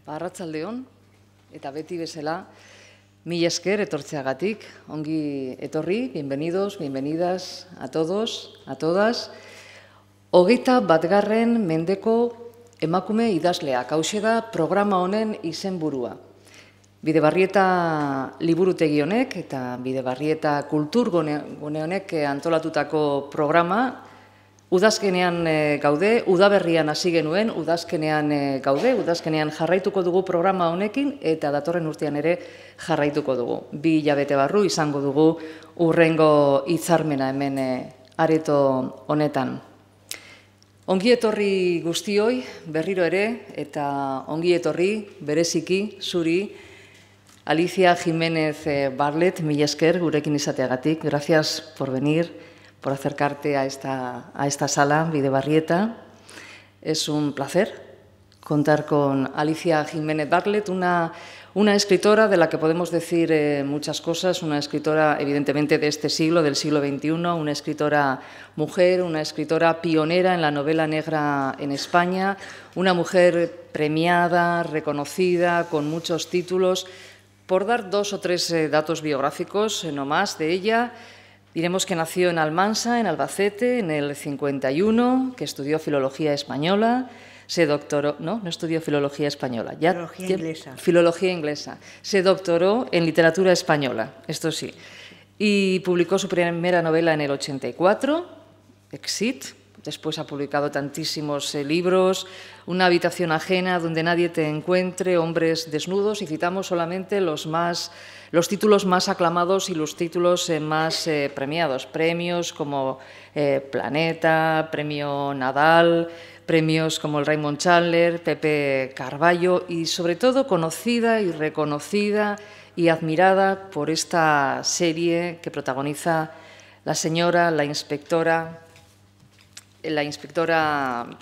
Arratsaldeon, eta beti bezala, mila esker etortzeagatik, ongi etorri, bienvenidos, bienvenidas a todos, a todas. 21. mendeko emakume idazleak, hauxe da programa honen izenburua. Bidebarrieta liburutegi honek eta Bidebarrieta kulturgune honek antolatutako programa, udazkenean gaude, udaberrian hasi genuen, udazkenean gaude, udazkenean jarraituko dugu programa honekin eta datorren urtean ere jarraituko dugu. 2 hilabete barru izango dugu hurrengo hitzarmena hemen areto honetan. Ongi etorri guztioi berriro ere eta ongi etorri bereziki zuri Alicia Jiménez Barlet, mila esker gurekin izateagatik. Gracias por venir, por acercarte a esta sala, Bidebarrieta. Es un placer contar con Alicia Jiménez Barlet, una escritora de la que podemos decir muchas cosas, una escritora evidentemente de este siglo, del siglo XXI, una escritora mujer, una escritora pionera en la novela negra en España, una mujer premiada, reconocida, con muchos títulos. Por dar 2 o 3 datos biográficos, no más, de ella, diremos que nació en Almansa, en Albacete, en el 51, que estudió Filología Española, se doctoró, no estudió Filología Española, ya Filología inglesa. Filología inglesa. Se doctoró en Literatura Española, esto sí, y publicó su primera novela en el 84, Exit. Después ha publicado tantísimos libros, Una habitación ajena donde nadie te encuentre, Hombres desnudos, y citamos solamente los títulos más aclamados y los títulos más premiados. Premios como Planeta, Premio Nadal, premios como el Raymond Chandler, Pepe Carballo y sobre todo conocida y reconocida y admirada por esta serie que protagoniza la inspectora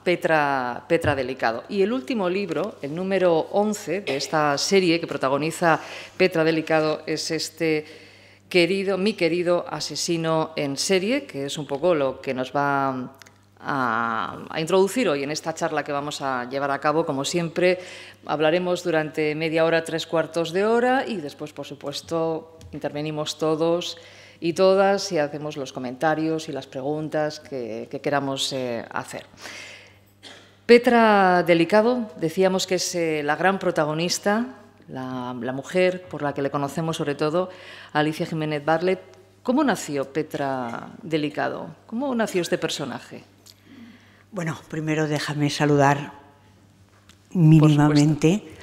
Petra Delicado. Y el último libro, el número 11 de esta serie que protagoniza Petra Delicado, es Mi querido asesino en serie, que es un poco lo que nos va a introducir hoy en esta charla que vamos a llevar a cabo. Como siempre, hablaremos durante media hora, 3/4 de hora y después, por supuesto, intervenimos todos y todas y hacemos los comentarios y las preguntas que queramos hacer. Petra Delicado, decíamos que es la gran protagonista, la mujer por la que le conocemos sobre todo, Alicia Jiménez Barlet. ¿Cómo nació Petra Delicado? ¿Cómo nació este personaje? Bueno, primero déjame saludar mínimamente.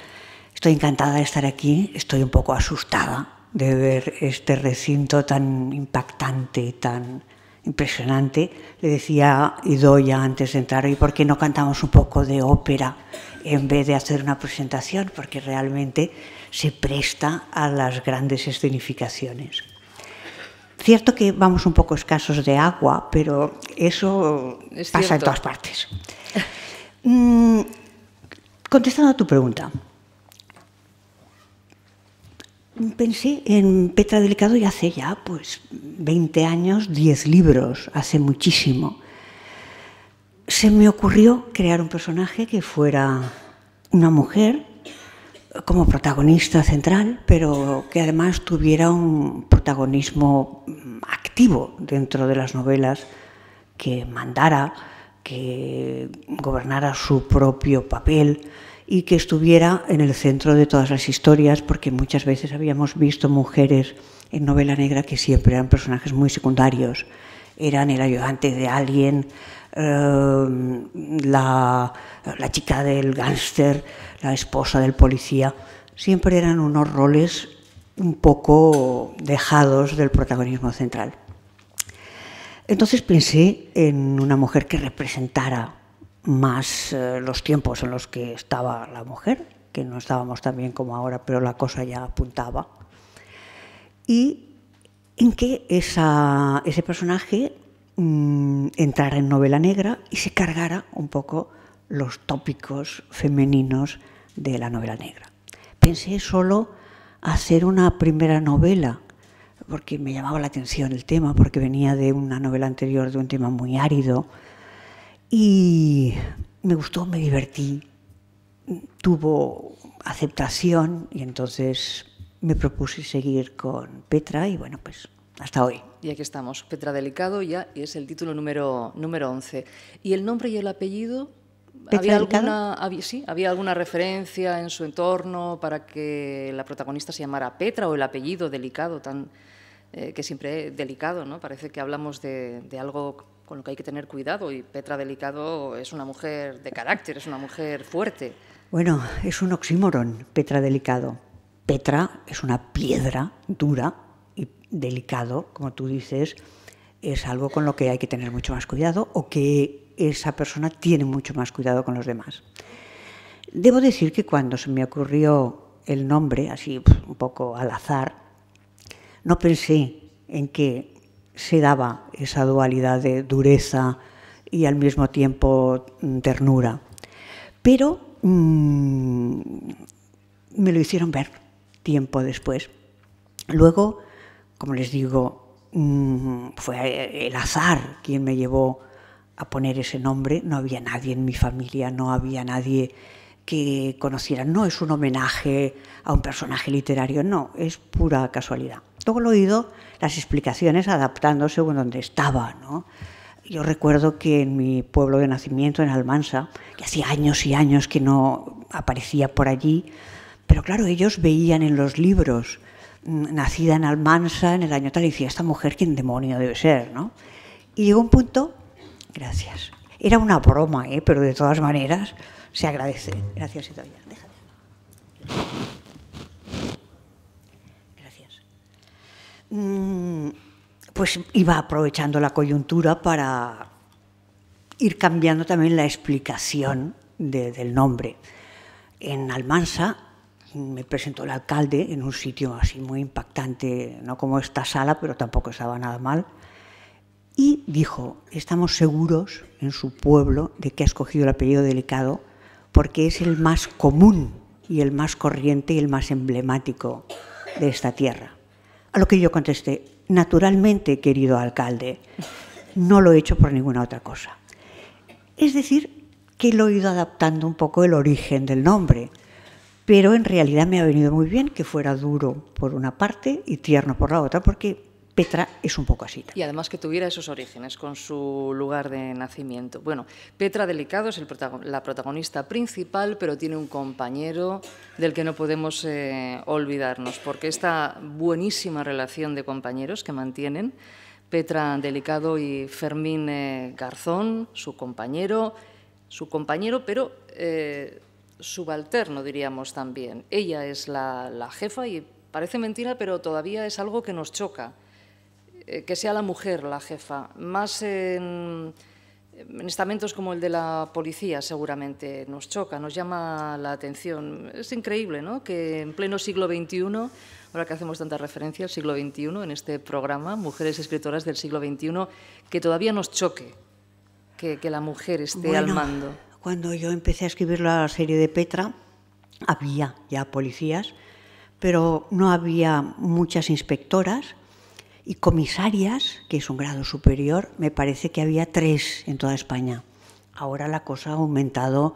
Estoy encantada de estar aquí, estoy un poco asustada de ver este recinto tan impactante y tan impresionante. Le decía a Idoia antes de entrar, ¿y por qué no cantamos un poco de ópera en vez de hacer una presentación? Porque realmente se presta a las grandes escenificaciones. Cierto que vamos un poco escasos de agua, pero eso pasa en todas partes. Contestando a tu pregunta, pensé en Petra Delicado y hace ya 20 años, 10 libros, hace muchísimo. Se me ocurrió crear un personaje que fuera una mujer como protagonista central, pero que además tuviera un protagonismo activo dentro de las novelas, que mandara, que gobernara su propio papel y que estuviera en el centro de todas las historias, porque muchas veces habíamos visto mujeres en novela negra que siempre eran personajes muy secundarios. Eran el ayudante de alguien, la chica del gángster, la esposa del policía. Siempre eran unos roles un poco dejados del protagonismo central. Entonces pensé en una mujer que representara más los tiempos en los que estaba la mujer, que no estábamos tan bien como ahora, pero la cosa ya apuntaba, y en que ese personaje entrara en novela negra y se cargara un poco los tópicos femeninos de la novela negra. Pensé solo hacer una primera novela, porque me llamaba la atención el tema, porque venía de una novela anterior de un tema muy árido, y me gustó, me divertí, tuvo aceptación y entonces me propuse seguir con Petra y bueno, pues hasta hoy. Y aquí estamos, Petra Delicado ya, y es el título número 11. ¿Y el nombre y el apellido? ¿Había alguna referencia en su entorno para que la protagonista se llamara Petra, o el apellido Delicado, que siempre es delicado, ¿no? Parece que hablamos de algo con lo que hay que tener cuidado, y Petra Delicado es una mujer de carácter, es una mujer fuerte. Bueno, es un oxímoron, Petra Delicado. Petra es una piedra dura y Delicado, como tú dices, es algo con lo que hay que tener mucho más cuidado, o que esa persona tiene mucho más cuidado con los demás. Debo decir que cuando se me ocurrió el nombre, así un poco al azar, no pensé en que se daba esa dualidad de dureza y al mismo tiempo ternura. Pero me lo hicieron ver tiempo después. Luego, como les digo, fue el azar quien me llevó a poner ese nombre. No había nadie en mi familia, no había nadie que conociera. No es un homenaje a un personaje literario, no, es pura casualidad. Luego lo he oído las explicaciones adaptando según donde estaba, ¿no? Yo recuerdo que en mi pueblo de nacimiento, en Almansa, que hacía años y años que no aparecía por allí, pero claro, ellos veían en los libros, nacida en Almansa en el año tal, y decía, esta mujer, ¿quién demonio debe ser?, ¿no? Y llegó un punto, gracias, era una broma, pero de todas maneras se agradece. Gracias, Itoya. Déjame. Gracias. Pues iba aprovechando la coyuntura para ir cambiando también la explicación del nombre. En Almansa me presentó el alcalde en un sitio así muy impactante, no como esta sala, pero tampoco estaba nada mal, y dijo, estamos seguros en su pueblo de que ha escogido el apellido Delicado porque es el más común y el más corriente y el más emblemático de esta tierra. A lo que yo contesté, naturalmente, querido alcalde, no lo he hecho por ninguna otra cosa. Es decir, que lo he ido adaptando un poco el origen del nombre, pero en realidad me ha venido muy bien que fuera duro por una parte y tierno por la otra, porque Petra es un poco así. Y además que tuviera esos orígenes con su lugar de nacimiento. Bueno, Petra Delicado es la protagonista principal, pero tiene un compañero del que no podemos olvidarnos, porque esta buenísima relación de compañeros que mantienen Petra Delicado y Fermín Garzón, su compañero, pero subalterno, diríamos también. Ella es la jefa y parece mentira, pero todavía es algo que nos choca. Que sea la mujer la jefa, más en estamentos como el de la policía seguramente nos choca, nos llama la atención. Es increíble, ¿no?, que en pleno siglo XXI, ahora que hacemos tanta referencia al siglo XXI en este programa, Mujeres Escritoras del siglo XXI, que todavía nos choque que la mujer esté al mando. Cuando yo empecé a escribir la serie de Petra, había ya policías, pero no había muchas inspectoras. Y comisarias, que es un grado superior, me parece que había 3 en toda España. Ahora la cosa ha aumentado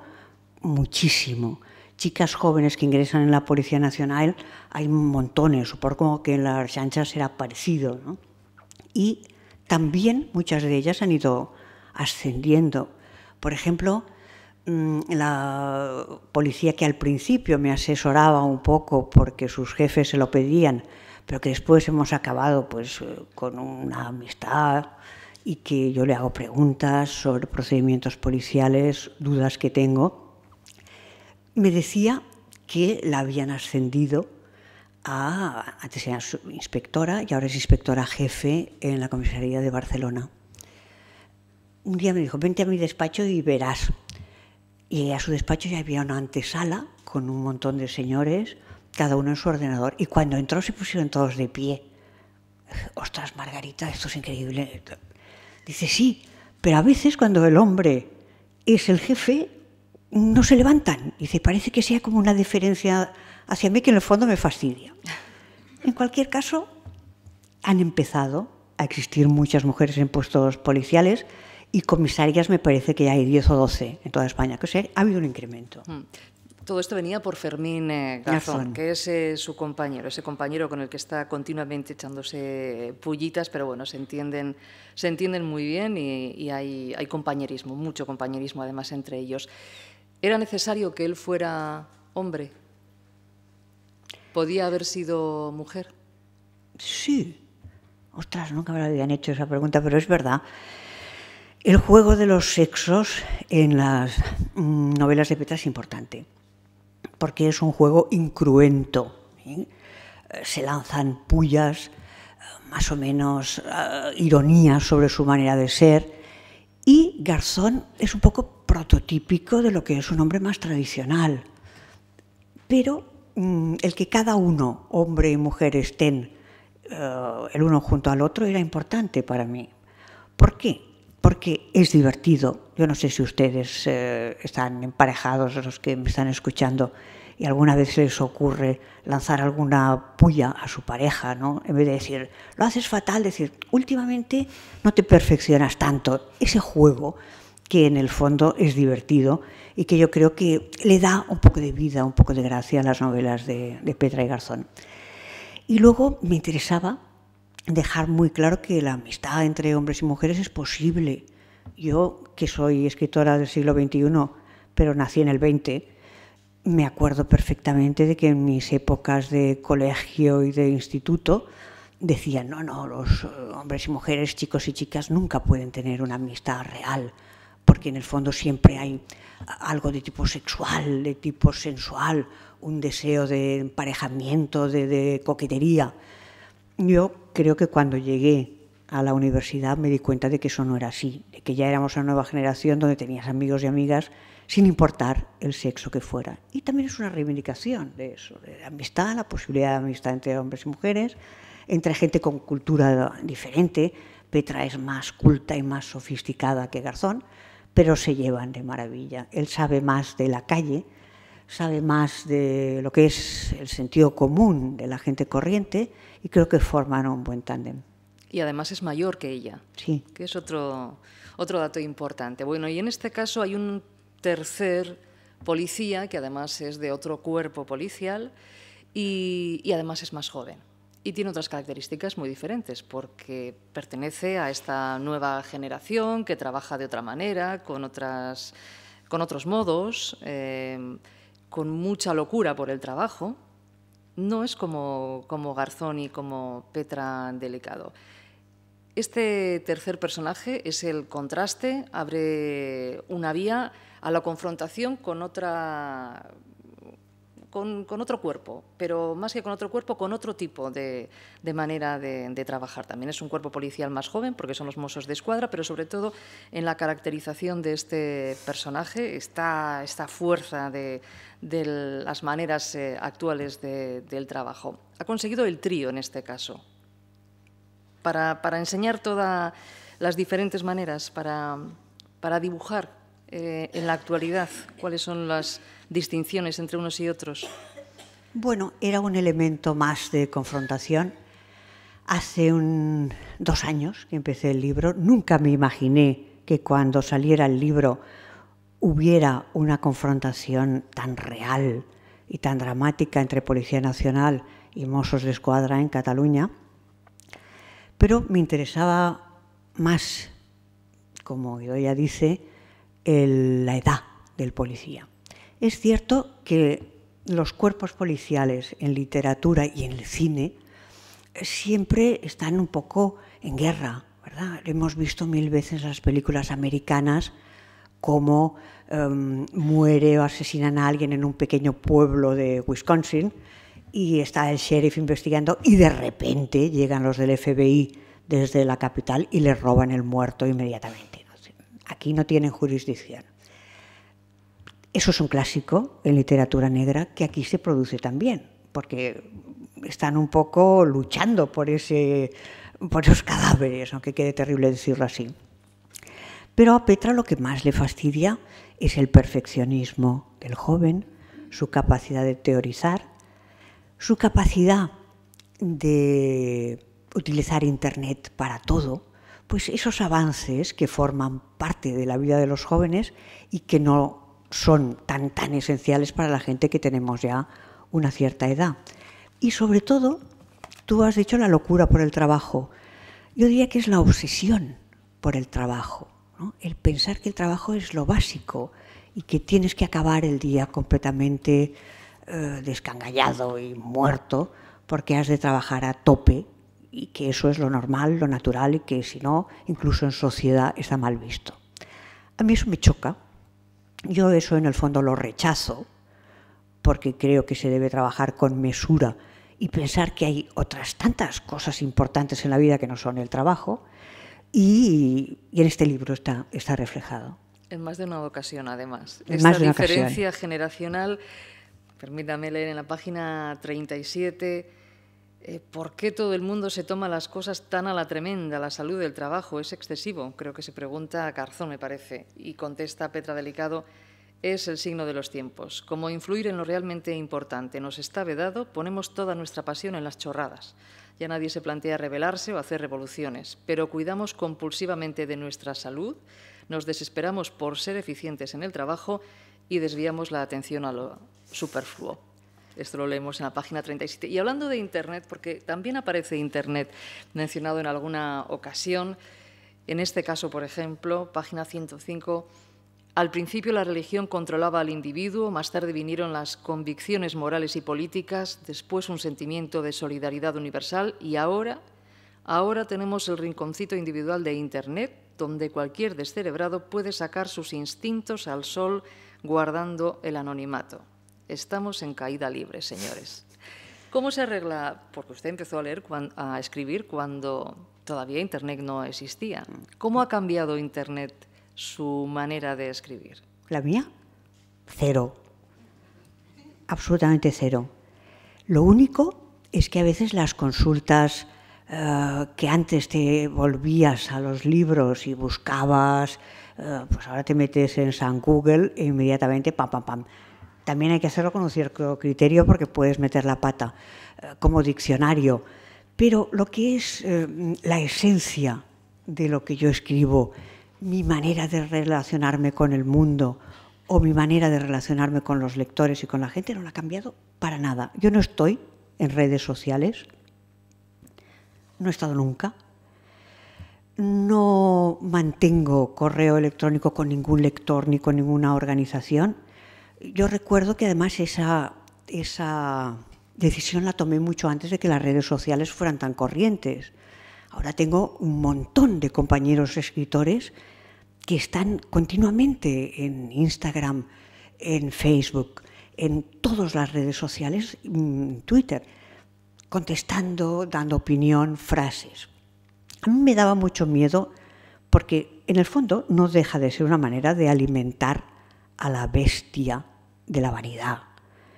muchísimo. Chicas jóvenes que ingresan en la Policía Nacional hay montones, supongo que en la Ertzaintza será parecido, ¿no? Y también muchas de ellas han ido ascendiendo. Por ejemplo, la policía que al principio me asesoraba un poco porque sus jefes se lo pedían, pero que después hemos acabado pues con una amistad y que yo le hago preguntas sobre procedimientos policiales, dudas que tengo, me decía que la habían ascendido antes era inspectora y ahora es inspectora jefe en la comisaría de Barcelona. Un día me dijo, vente a mi despacho y verás. Y a su despacho ya había una antesala con un montón de señores, cada uno en su ordenador, y cuando entró se pusieron todos de pie. Ostras, Margarita, esto es increíble. Dice, sí, pero a veces cuando el hombre es el jefe, no se levantan. Dice, parece que sea como una deferencia hacia mí que en el fondo me fastidia. En cualquier caso, han empezado a existir muchas mujeres en puestos policiales y comisarias me parece que ya hay 10 o 12 en toda España, que o sea, ha habido un incremento. Todo esto venía por Fermín Garzón, que es su compañero, ese compañero con el que está continuamente echándose pullitas, pero bueno, se entienden muy bien y hay compañerismo, mucho compañerismo además entre ellos. ¿Era necesario que él fuera hombre? ¿Podía haber sido mujer? Sí. Ostras, nunca me lo habían hecho esa pregunta, pero es verdad. El juego de los sexos en las novelas de Petra es importante, porque es un juego incruento, ¿sí? Se lanzan pullas, más o menos ironías sobre su manera de ser, y Garzón es un poco prototípico de lo que es un hombre más tradicional. Pero el que cada uno, hombre y mujer, estén el uno junto al otro era importante para mí. ¿Por qué? Porque es divertido. Yo no sé si ustedes están emparejados, los que me están escuchando, y alguna vez les ocurre lanzar alguna puya a su pareja, ¿no? En vez de decir, lo haces fatal, decir, últimamente no te perfeccionas tanto. Ese juego que en el fondo es divertido y que yo creo que le da un poco de vida, un poco de gracia a las novelas de Petra y Garzón. Y luego me interesaba dejar muy claro que la amistad entre hombres y mujeres es posible. Yo, que soy escritora del siglo XXI, pero nací en el XX, me acuerdo perfectamente de que en mis épocas de colegio y de instituto decían, no, los hombres y mujeres, chicos y chicas, nunca pueden tener una amistad real, porque en el fondo siempre hay algo de tipo sexual, de tipo sensual, un deseo de emparejamiento, de coquetería. Yo creo que cuando llegué a la universidad me di cuenta de que eso no era así, de que ya éramos una nueva generación donde tenías amigos y amigas sin importar el sexo que fuera. Y también es una reivindicación de eso, de la amistad, la posibilidad de amistad entre hombres y mujeres, entre gente con cultura diferente. Petra es más culta y más sofisticada que Garzón, pero se llevan de maravilla. Él sabe más de la calle, sabe más de lo que es el sentido común de la gente corriente y creo que forman un buen tándem. Y además es mayor que ella, sí, que es otro dato importante. Bueno, y en este caso hay un tercer policía que además es de otro cuerpo policial y además es más joven. Y tiene otras características muy diferentes porque pertenece a esta nueva generación que trabaja de otra manera, con otros modos, con mucha locura por el trabajo. No es como Garzón y como Petra Delicado. Este tercer personaje es el contraste, abre una vía a la confrontación con otro cuerpo, pero más que con otro cuerpo, con otro tipo de manera de trabajar. También es un cuerpo policial más joven, porque son los Mossos de Escuadra, pero sobre todo en la caracterización de este personaje está esta fuerza de las maneras actuales del trabajo. Ha conseguido el trío en este caso, para enseñar todas las diferentes maneras, para dibujar en la actualidad cuáles son las distinciones entre unos y otros. Bueno, era un elemento más de confrontación. Hace 2 años que empecé el libro, nunca me imaginé que cuando saliera el libro hubiera una confrontación tan real y tan dramática entre Policía Nacional y Mossos de Escuadra en Cataluña, pero me interesaba más, como Idoia dice, la edad del policía. Es cierto que los cuerpos policiales en literatura y en el cine siempre están un poco en guerra, ¿verdad? Hemos visto 1000 veces las películas americanas cómo muere o asesinan a alguien en un pequeño pueblo de Wisconsin y está el sheriff investigando y de repente llegan los del FBI desde la capital y le roban el muerto inmediatamente. Aquí no tienen jurisdicción. Eso es un clásico en literatura negra que aquí se produce también, porque están un poco luchando por esos cadáveres, aunque quede terrible decirlo así. Pero a Petra lo que más le fastidia es el perfeccionismo del joven, su capacidad de teorizar, su capacidad de utilizar Internet para todo, pues esos avances que forman parte de la vida de los jóvenes y que no son tan esenciales para la gente que tenemos ya una cierta edad. Y sobre todo, tú has dicho la locura por el trabajo. Yo diría que es la obsesión por el trabajo, ¿no? El pensar que el trabajo es lo básico y que tienes que acabar el día completamente descangallado y muerto porque has de trabajar a tope y que eso es lo normal, lo natural y que si no, incluso en sociedad está mal visto. A mí eso me choca. Yo eso en el fondo lo rechazo porque creo que se debe trabajar con mesura y pensar que hay otras tantas cosas importantes en la vida que no son el trabajo y en este libro está reflejado. En más de una ocasión, además. En más de una diferencia ocasión. generacional, permítame leer en la página 37, ¿por qué todo el mundo se toma las cosas tan a la tremenda? La salud del trabajo es excesivo, creo que se pregunta Garzón, me parece, y contesta Petra Delicado, es el signo de los tiempos. Como influir en lo realmente importante nos está vedado, ponemos toda nuestra pasión en las chorradas. Ya nadie se plantea rebelarse o hacer revoluciones, pero cuidamos compulsivamente de nuestra salud, nos desesperamos por ser eficientes en el trabajo y desviamos la atención a lo superfluo. Esto lo leemos en la página 37. Y hablando de Internet, porque también aparece Internet mencionado en alguna ocasión, en este caso, por ejemplo, página 105, al principio la religión controlaba al individuo, más tarde vinieron las convicciones morales y políticas, después un sentimiento de solidaridad universal y ahora tenemos el rinconcito individual de Internet, donde cualquier descerebrado puede sacar sus instintos al sol guardando el anonimato. Estamos en caída libre, señores. ¿Cómo se arregla? Porque usted empezó a escribir cuando todavía Internet no existía. ¿Cómo ha cambiado Internet su manera de escribir? ¿La mía? Cero. Absolutamente cero. Lo único es que a veces las consultas que antes te volvías a los libros y buscabas, pues ahora te metes en San Google e inmediatamente pam, pam, pam. También hay que hacerlo con un cierto criterio porque puedes meter la pata como diccionario. Pero lo que es la esencia de lo que yo escribo, mi manera de relacionarme con el mundo o mi manera de relacionarme con los lectores y con la gente no la ha cambiado para nada. Yo no estoy en redes sociales, no he estado nunca, no mantengo correo electrónico con ningún lector ni con ninguna organización. Yo recuerdo que además esa decisión la tomé mucho antes de que las redes sociales fueran tan corrientes. Ahora tengo un montón de compañeros escritores que están continuamente en Instagram, en Facebook, en todas las redes sociales, Twitter, contestando, dando opinión, frases. A mí me daba mucho miedo porque, en el fondo, no deja de ser una manera de alimentar a la bestia de la vanidad.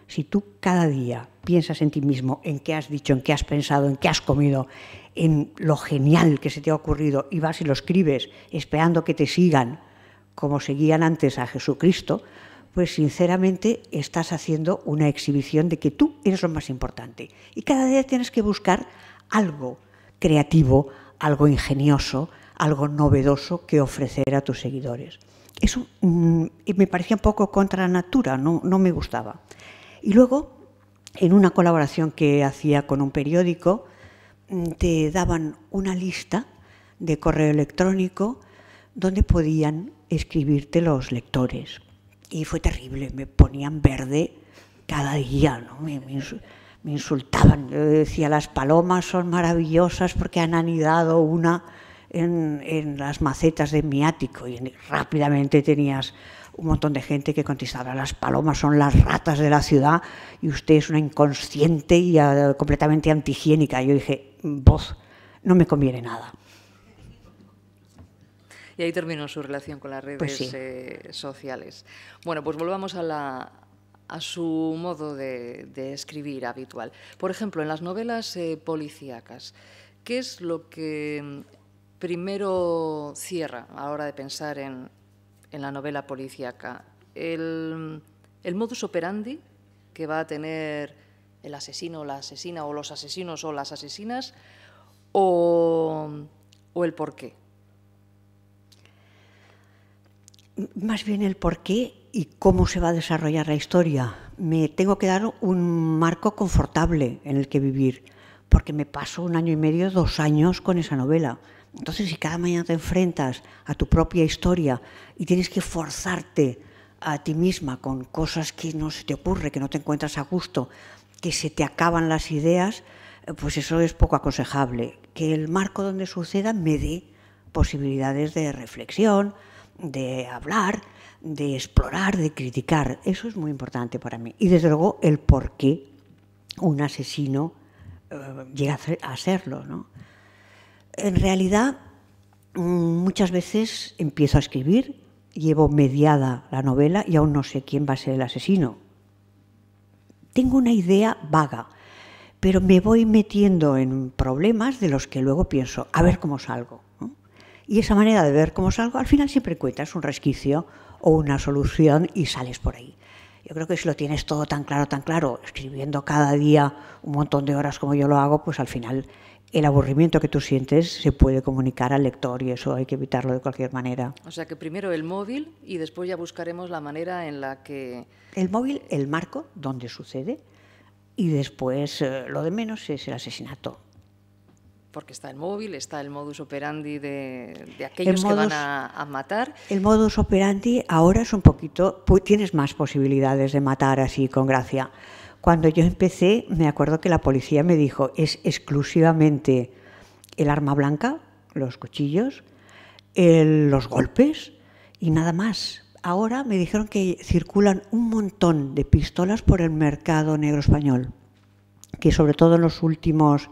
Si tú cada día piensas en ti mismo, en qué has dicho, en qué has pensado, en qué has comido, en lo genial que se te ha ocurrido y vas y lo escribes esperando que te sigan como seguían antes a Jesucristo, pues sinceramente estás haciendo una exhibición de que tú eres lo más importante. Y cada día tienes que buscar algo creativo, algo ingenioso, algo novedoso que ofrecer a tus seguidores. Eso me parecía un poco contra natura, no me gustaba. Y luego, en una colaboración que hacía con un periódico, te daban una lista de correo electrónico donde podían escribirte los lectores. Y fue terrible, me ponían verde cada día, ¿no? Me insultaban. Yo decía, las palomas son maravillosas porque han anidado una en las macetas de mi ático. Y rápidamente tenías un montón de gente que contestaba, las palomas son las ratas de la ciudad y usted es una inconsciente y completamente antihigiénica. Yo dije, vos, no me conviene nada. Y ahí terminó su relación con las redes pues sí. Sociales. Bueno, pues volvamos a su modo de escribir habitual. Por ejemplo, en las novelas policíacas, ¿qué es lo que primero cierra a la hora de pensar en la novela policíaca? ¿El modus operandi que va a tener el asesino o la asesina, o los asesinos o las asesinas, o el porqué? Más bien el porqué ¿Y cómo se va a desarrollar la historia? Me tengo que dar un marco confortable en el que vivir, porque me paso 1 año y medio, 2 años con esa novela. Entonces, si cada mañana te enfrentas a tu propia historia y tienes que forzarte a ti misma con cosas que no se te ocurre, que no te encuentras a gusto, que se te acaban las ideas, pues eso es poco aconsejable. Que el marco donde suceda me dé posibilidades de reflexión, de hablar, de explorar, de criticar. Eso es muy importante para mí. Y desde luego el por qué un asesino llega a serlo, ¿no? En realidad, muchas veces empiezo a escribir, llevo mediada la novela y aún no sé quién va a ser el asesino. Tengo una idea vaga, pero me voy metiendo en problemas de los que luego pienso, a ver cómo salgo, ¿no? Y esa manera de ver cómo salgo, al final siempre encuentras un resquicio o una solución y sales por ahí. Yo creo que si lo tienes todo tan claro, escribiendo cada día un montón de horas como yo lo hago, pues al final el aburrimiento que tú sientes se puede comunicar al lector y eso hay que evitarlo de cualquier manera. O sea que primero el móvil y después ya buscaremos la manera en la que... El móvil, el marco donde sucede y después lo de menos es el asesinato. Porque está el móvil, está el modus operandi de aquellos que van a matar. El modus operandi ahora es un poquito... Tienes más posibilidades de matar así con gracia. Cuando yo empecé, me acuerdo que la policía me dijo, es exclusivamente el arma blanca, los cuchillos, los golpes y nada más. Ahora me dijeron que circulan un montón de pistolas por el mercado negro español, que sobre todo en los últimos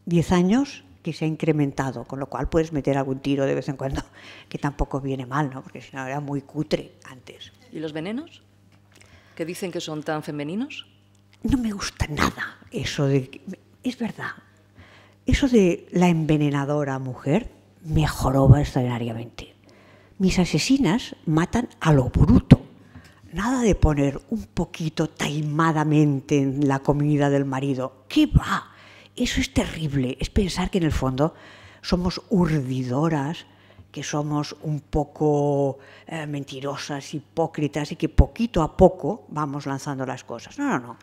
10 años que se ha incrementado, con lo cual puedes meter algún tiro de vez en cuando, que tampoco viene mal, ¿no? Porque si no era muy cutre antes. ¿Y los venenos? ¿Que dicen que son tan femeninos? No me gusta nada eso de... Es verdad, eso de la envenenadora mujer me joroba extraordinariamente. Mis asesinas matan a lo bruto. Nada de poner un poquito taimadamente en la comida del marido. ¿Qué va? Eso es terrible. Es pensar que en el fondo somos urdidoras, que somos un poco mentirosas, hipócritas y que poquito a poco vamos lanzando las cosas. No.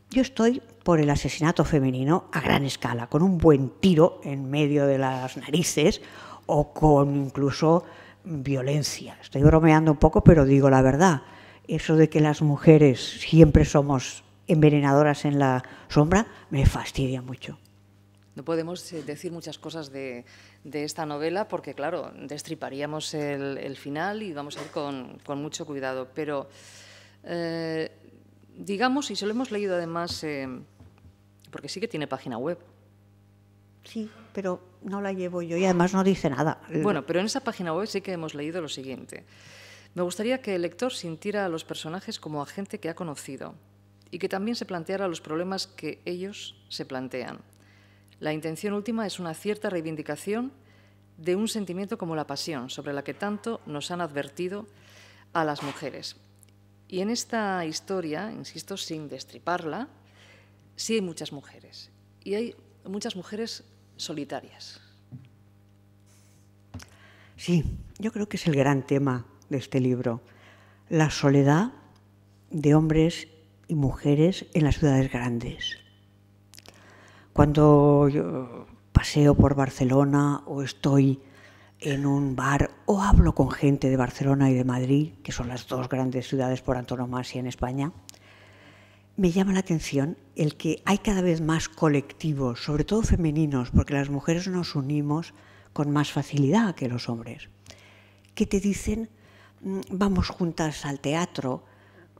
Yo estoy por el asesinato femenino a gran escala, con un buen tiro en medio de las narices o con incluso violencia. Estoy bromeando un poco, pero digo la verdad. Eso de que las mujeres siempre somos envenenadoras en la sombra me fastidia mucho. No podemos decir muchas cosas de esta novela porque, claro, destriparíamos el final y vamos a ir con mucho cuidado. Pero, digamos, y se lo hemos leído además, porque sí que tiene página web. Sí, pero no la llevo yo y además no dice nada. Bueno, pero en esa página web sí que hemos leído lo siguiente. Me gustaría que el lector sintiera a los personajes como a gente que ha conocido y que también se planteara los problemas que ellos se plantean. La intención última es una cierta reivindicación de un sentimiento como la pasión, sobre la que tanto nos han advertido a las mujeres. Y en esta historia, insisto, sin destriparla, sí hay muchas mujeres. Y hay muchas mujeres solitarias. Sí, yo creo que es el gran tema de este libro. La soledad de hombres y mujeres en las ciudades grandes. Cuando yo paseo por Barcelona o estoy en un bar o hablo con gente de Barcelona y de Madrid, que son las dos grandes ciudades por antonomasia en España, me llama la atención el que hay cada vez más colectivos, sobre todo femeninos, porque las mujeres nos unimos con más facilidad que los hombres, que te dicen, vamos juntas al teatro,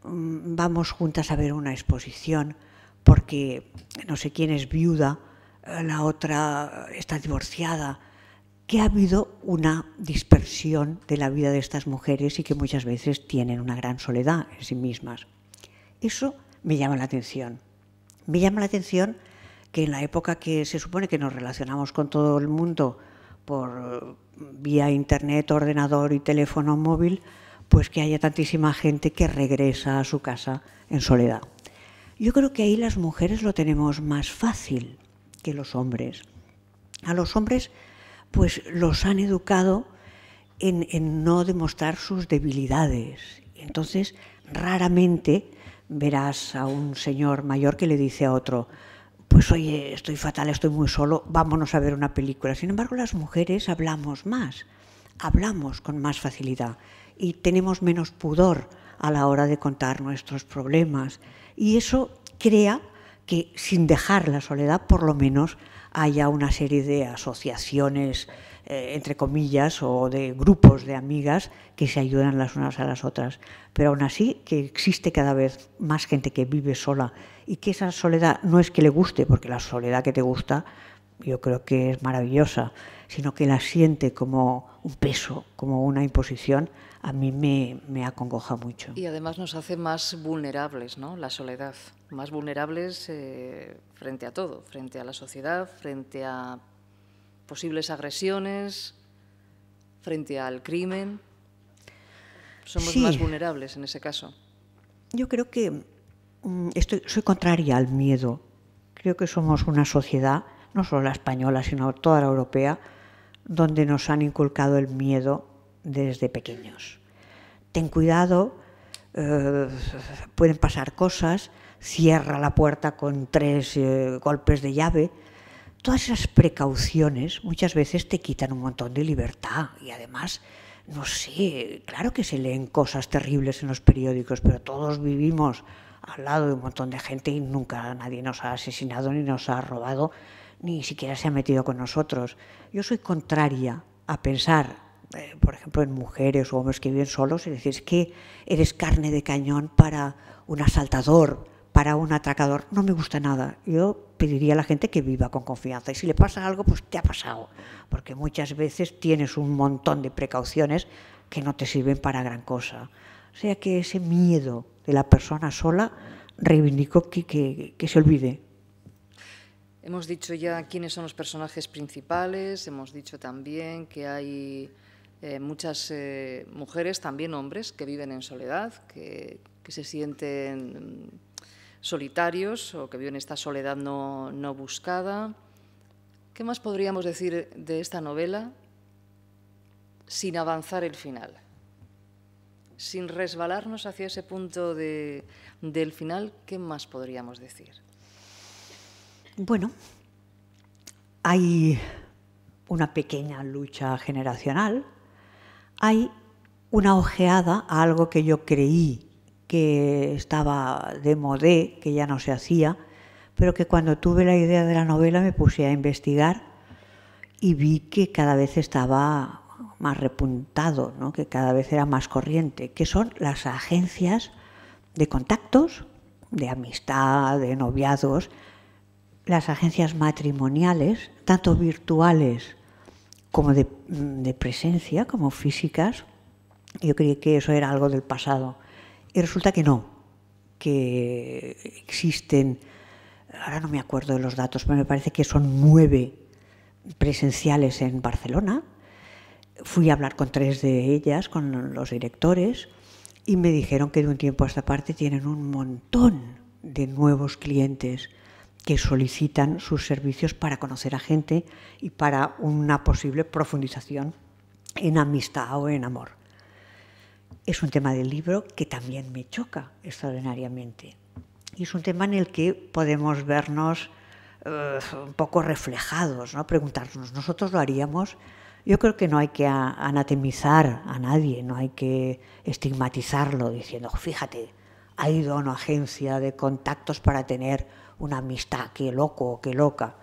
vamos juntas a ver una exposición, porque no sé quién es viuda, la otra está divorciada, que ha habido una dispersión de la vida de estas mujeres y que muchas veces tienen una gran soledad en sí mismas. Eso me llama la atención. Me llama la atención que en la época que se supone que nos relacionamos con todo el mundo por vía internet, ordenador y teléfono móvil, pues que haya tantísima gente que regresa a su casa en soledad. Yo creo que ahí las mujeres lo tenemos más fácil que los hombres. A los hombres pues los han educado en no demostrar sus debilidades, Entonces, raramente verás a un señor mayor que le dice a otro, pues oye, estoy fatal, estoy muy solo, vámonos a ver una película. Sin embargo, las mujeres hablamos más, hablamos con más facilidad y tenemos menos pudor a la hora de contar nuestros problemas. Y eso crea que, sin dejar la soledad, por lo menos haya una serie de asociaciones, entre comillas, o de grupos de amigas que se ayudan las unas a las otras. Pero aún así, que existe cada vez más gente que vive sola y que esa soledad no es que le guste, porque la soledad que te gusta yo creo que es maravillosa, sino que la siente como un peso, como una imposición, a mí me acongoja mucho. Y además nos hace más vulnerables, ¿no? La soledad, más vulnerables frente a todo, frente a la sociedad, frente a posibles agresiones, frente al crimen. Somos más vulnerables en ese caso. Yo creo que soy contraria al miedo. Creo que somos una sociedad, no solo la española, sino toda la europea, donde nos han inculcado el miedo desde pequeños. Ten cuidado, pueden pasar cosas, cierra la puerta con 3 golpes de llave. Todas esas precauciones muchas veces te quitan un montón de libertad y además, no sé, claro que se leen cosas terribles en los periódicos, pero todos vivimos al lado de un montón de gente y nunca nadie nos ha asesinado ni nos ha robado, ni siquiera se ha metido con nosotros. Yo soy contraria a pensar, por ejemplo, en mujeres o hombres que viven solos, es decir, es que eres carne de cañón para un asaltador, para un atracador. No me gusta nada. Yo pediría a la gente que viva con confianza y si le pasa algo, pues te ha pasado, porque muchas veces tienes un montón de precauciones que no te sirven para gran cosa. O sea que ese miedo de la persona sola reivindico que se olvide. Hemos dicho ya quiénes son los personajes principales, hemos dicho también que hay muchas mujeres, también hombres, que viven en soledad, que se sienten solitarios o que viven esta soledad no buscada. ¿Qué más podríamos decir de esta novela sin avanzar el final? Sin resbalarnos hacia ese punto del final, ¿qué más podríamos decir? Bueno, hay una pequeña lucha generacional, hay una ojeada a algo que yo creí que estaba de modé, que ya no se hacía, pero que cuando tuve la idea de la novela me puse a investigar y vi que cada vez estaba más repuntado, ¿no? Que cada vez era más corriente, que son las agencias de contactos, de amistad, de noviazgos, las agencias matrimoniales, tanto virtuales como de presencia, como físicas. Yo creí que eso era algo del pasado. Y resulta que no, que existen, ahora no me acuerdo de los datos, pero me parece que son 9 presenciales en Barcelona. Fui a hablar con 3 de ellas, con los directores, y me dijeron que de un tiempo a esta parte tienen un montón de nuevos clientes que solicitan sus servicios para conocer a gente y para una posible profundización en amistad o en amor. Es un tema del libro que también me choca extraordinariamente. Y es un tema en el que podemos vernos un poco reflejados, ¿no? Preguntarnos, ¿nosotros lo haríamos? Yo creo que no hay que anatemizar a nadie, no hay que estigmatizarlo diciendo, fíjate, ha ido a una agencia de contactos para tener una amistad, qué loco, qué loca.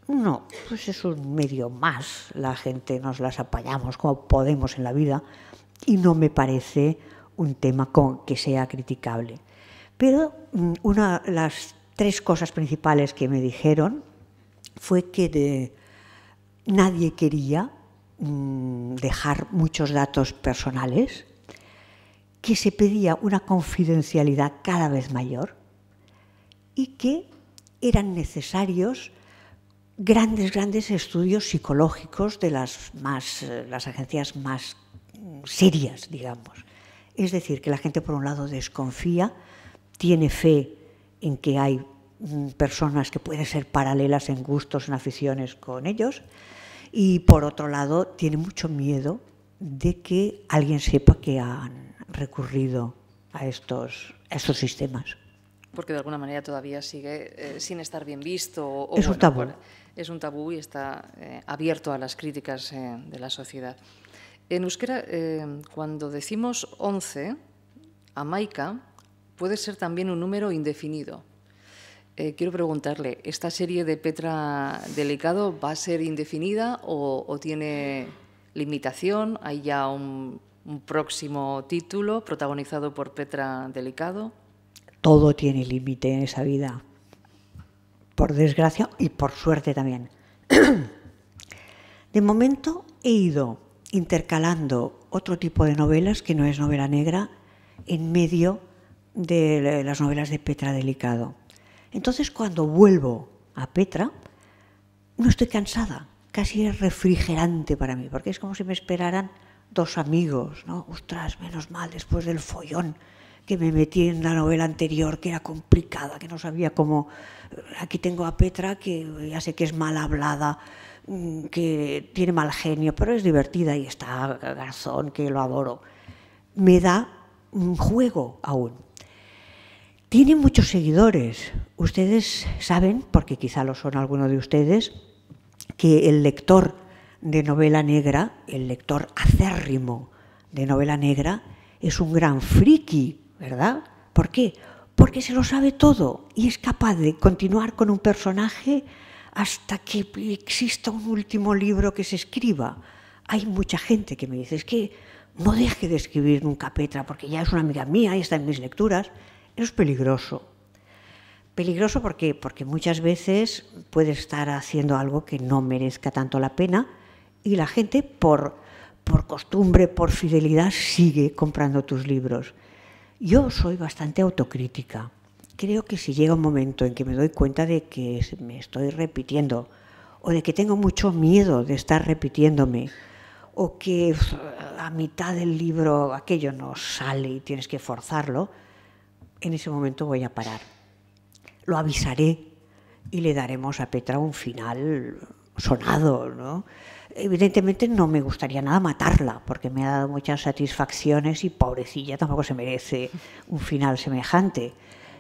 No, pues es un medio más, la gente nos las apañamos como podemos en la vida y no me parece un tema que sea criticable. Pero las 3 cosas principales que me dijeron fue que nadie quería dejar muchos datos personales, que se pedía una confidencialidad cada vez mayor y que eran necesarios grandes estudios psicológicos de las agencias más serias, digamos. Es decir, que la gente, por un lado, desconfía, tiene fe en que hay personas que pueden ser paralelas en gustos, en aficiones con ellos, y por otro lado, tiene mucho miedo de que alguien sepa que han recurrido a estos sistemas. Porque de alguna manera todavía sigue sin estar bien visto. Es un tabú. Es un tabú y está abierto a las críticas de la sociedad. En euskera, cuando decimos 11, hamaika puede ser también un número indefinido. Quiero preguntarle, ¿esta serie de Petra Delicado va a ser indefinida o tiene limitación? ¿Hay ya un próximo título protagonizado por Petra Delicado? Todo tiene límite en esa vida, por desgracia y por suerte también. De momento he ido intercalando otro tipo de novelas, que no es novela negra, en medio de las novelas de Petra Delicado. Entonces, cuando vuelvo a Petra, no estoy cansada, casi es refrigerante para mí, porque es como si me esperaran dos amigos, ¿no? Ostras, menos mal, después del follón que me metí en la novela anterior, que era complicada, que no sabía cómo... Aquí tengo a Petra, que ya sé que es mal hablada, que tiene mal genio, pero es divertida, y está Garzón, que lo adoro. Me da un juego aún. Tiene muchos seguidores. Ustedes saben, porque quizá lo son algunos de ustedes, que el lector de novela negra, el lector acérrimo de novela negra, es un gran friki, ¿verdad? ¿Por qué? Porque se lo sabe todo y es capaz de continuar con un personaje hasta que exista un último libro que se escriba. Hay mucha gente que me dice, es que no deje de escribir nunca Petra, porque ya es una amiga mía y está en mis lecturas. Eso es peligroso. Peligroso porque muchas veces puede estar haciendo algo que no merezca tanto la pena y la gente, por costumbre, por fidelidad, sigue comprando tus libros. Yo soy bastante autocrítica. Creo que si llega un momento en que me doy cuenta de que me estoy repitiendo o de que tengo mucho miedo de estar repitiéndome o que a mitad del libro aquello no sale y tienes que forzarlo, en ese momento voy a parar. Lo avisaré y le daremos a Petra un final sonado, ¿no? Evidentemente no me gustaría nada matarla, porque me ha dado muchas satisfacciones y pobrecilla tampoco se merece un final semejante.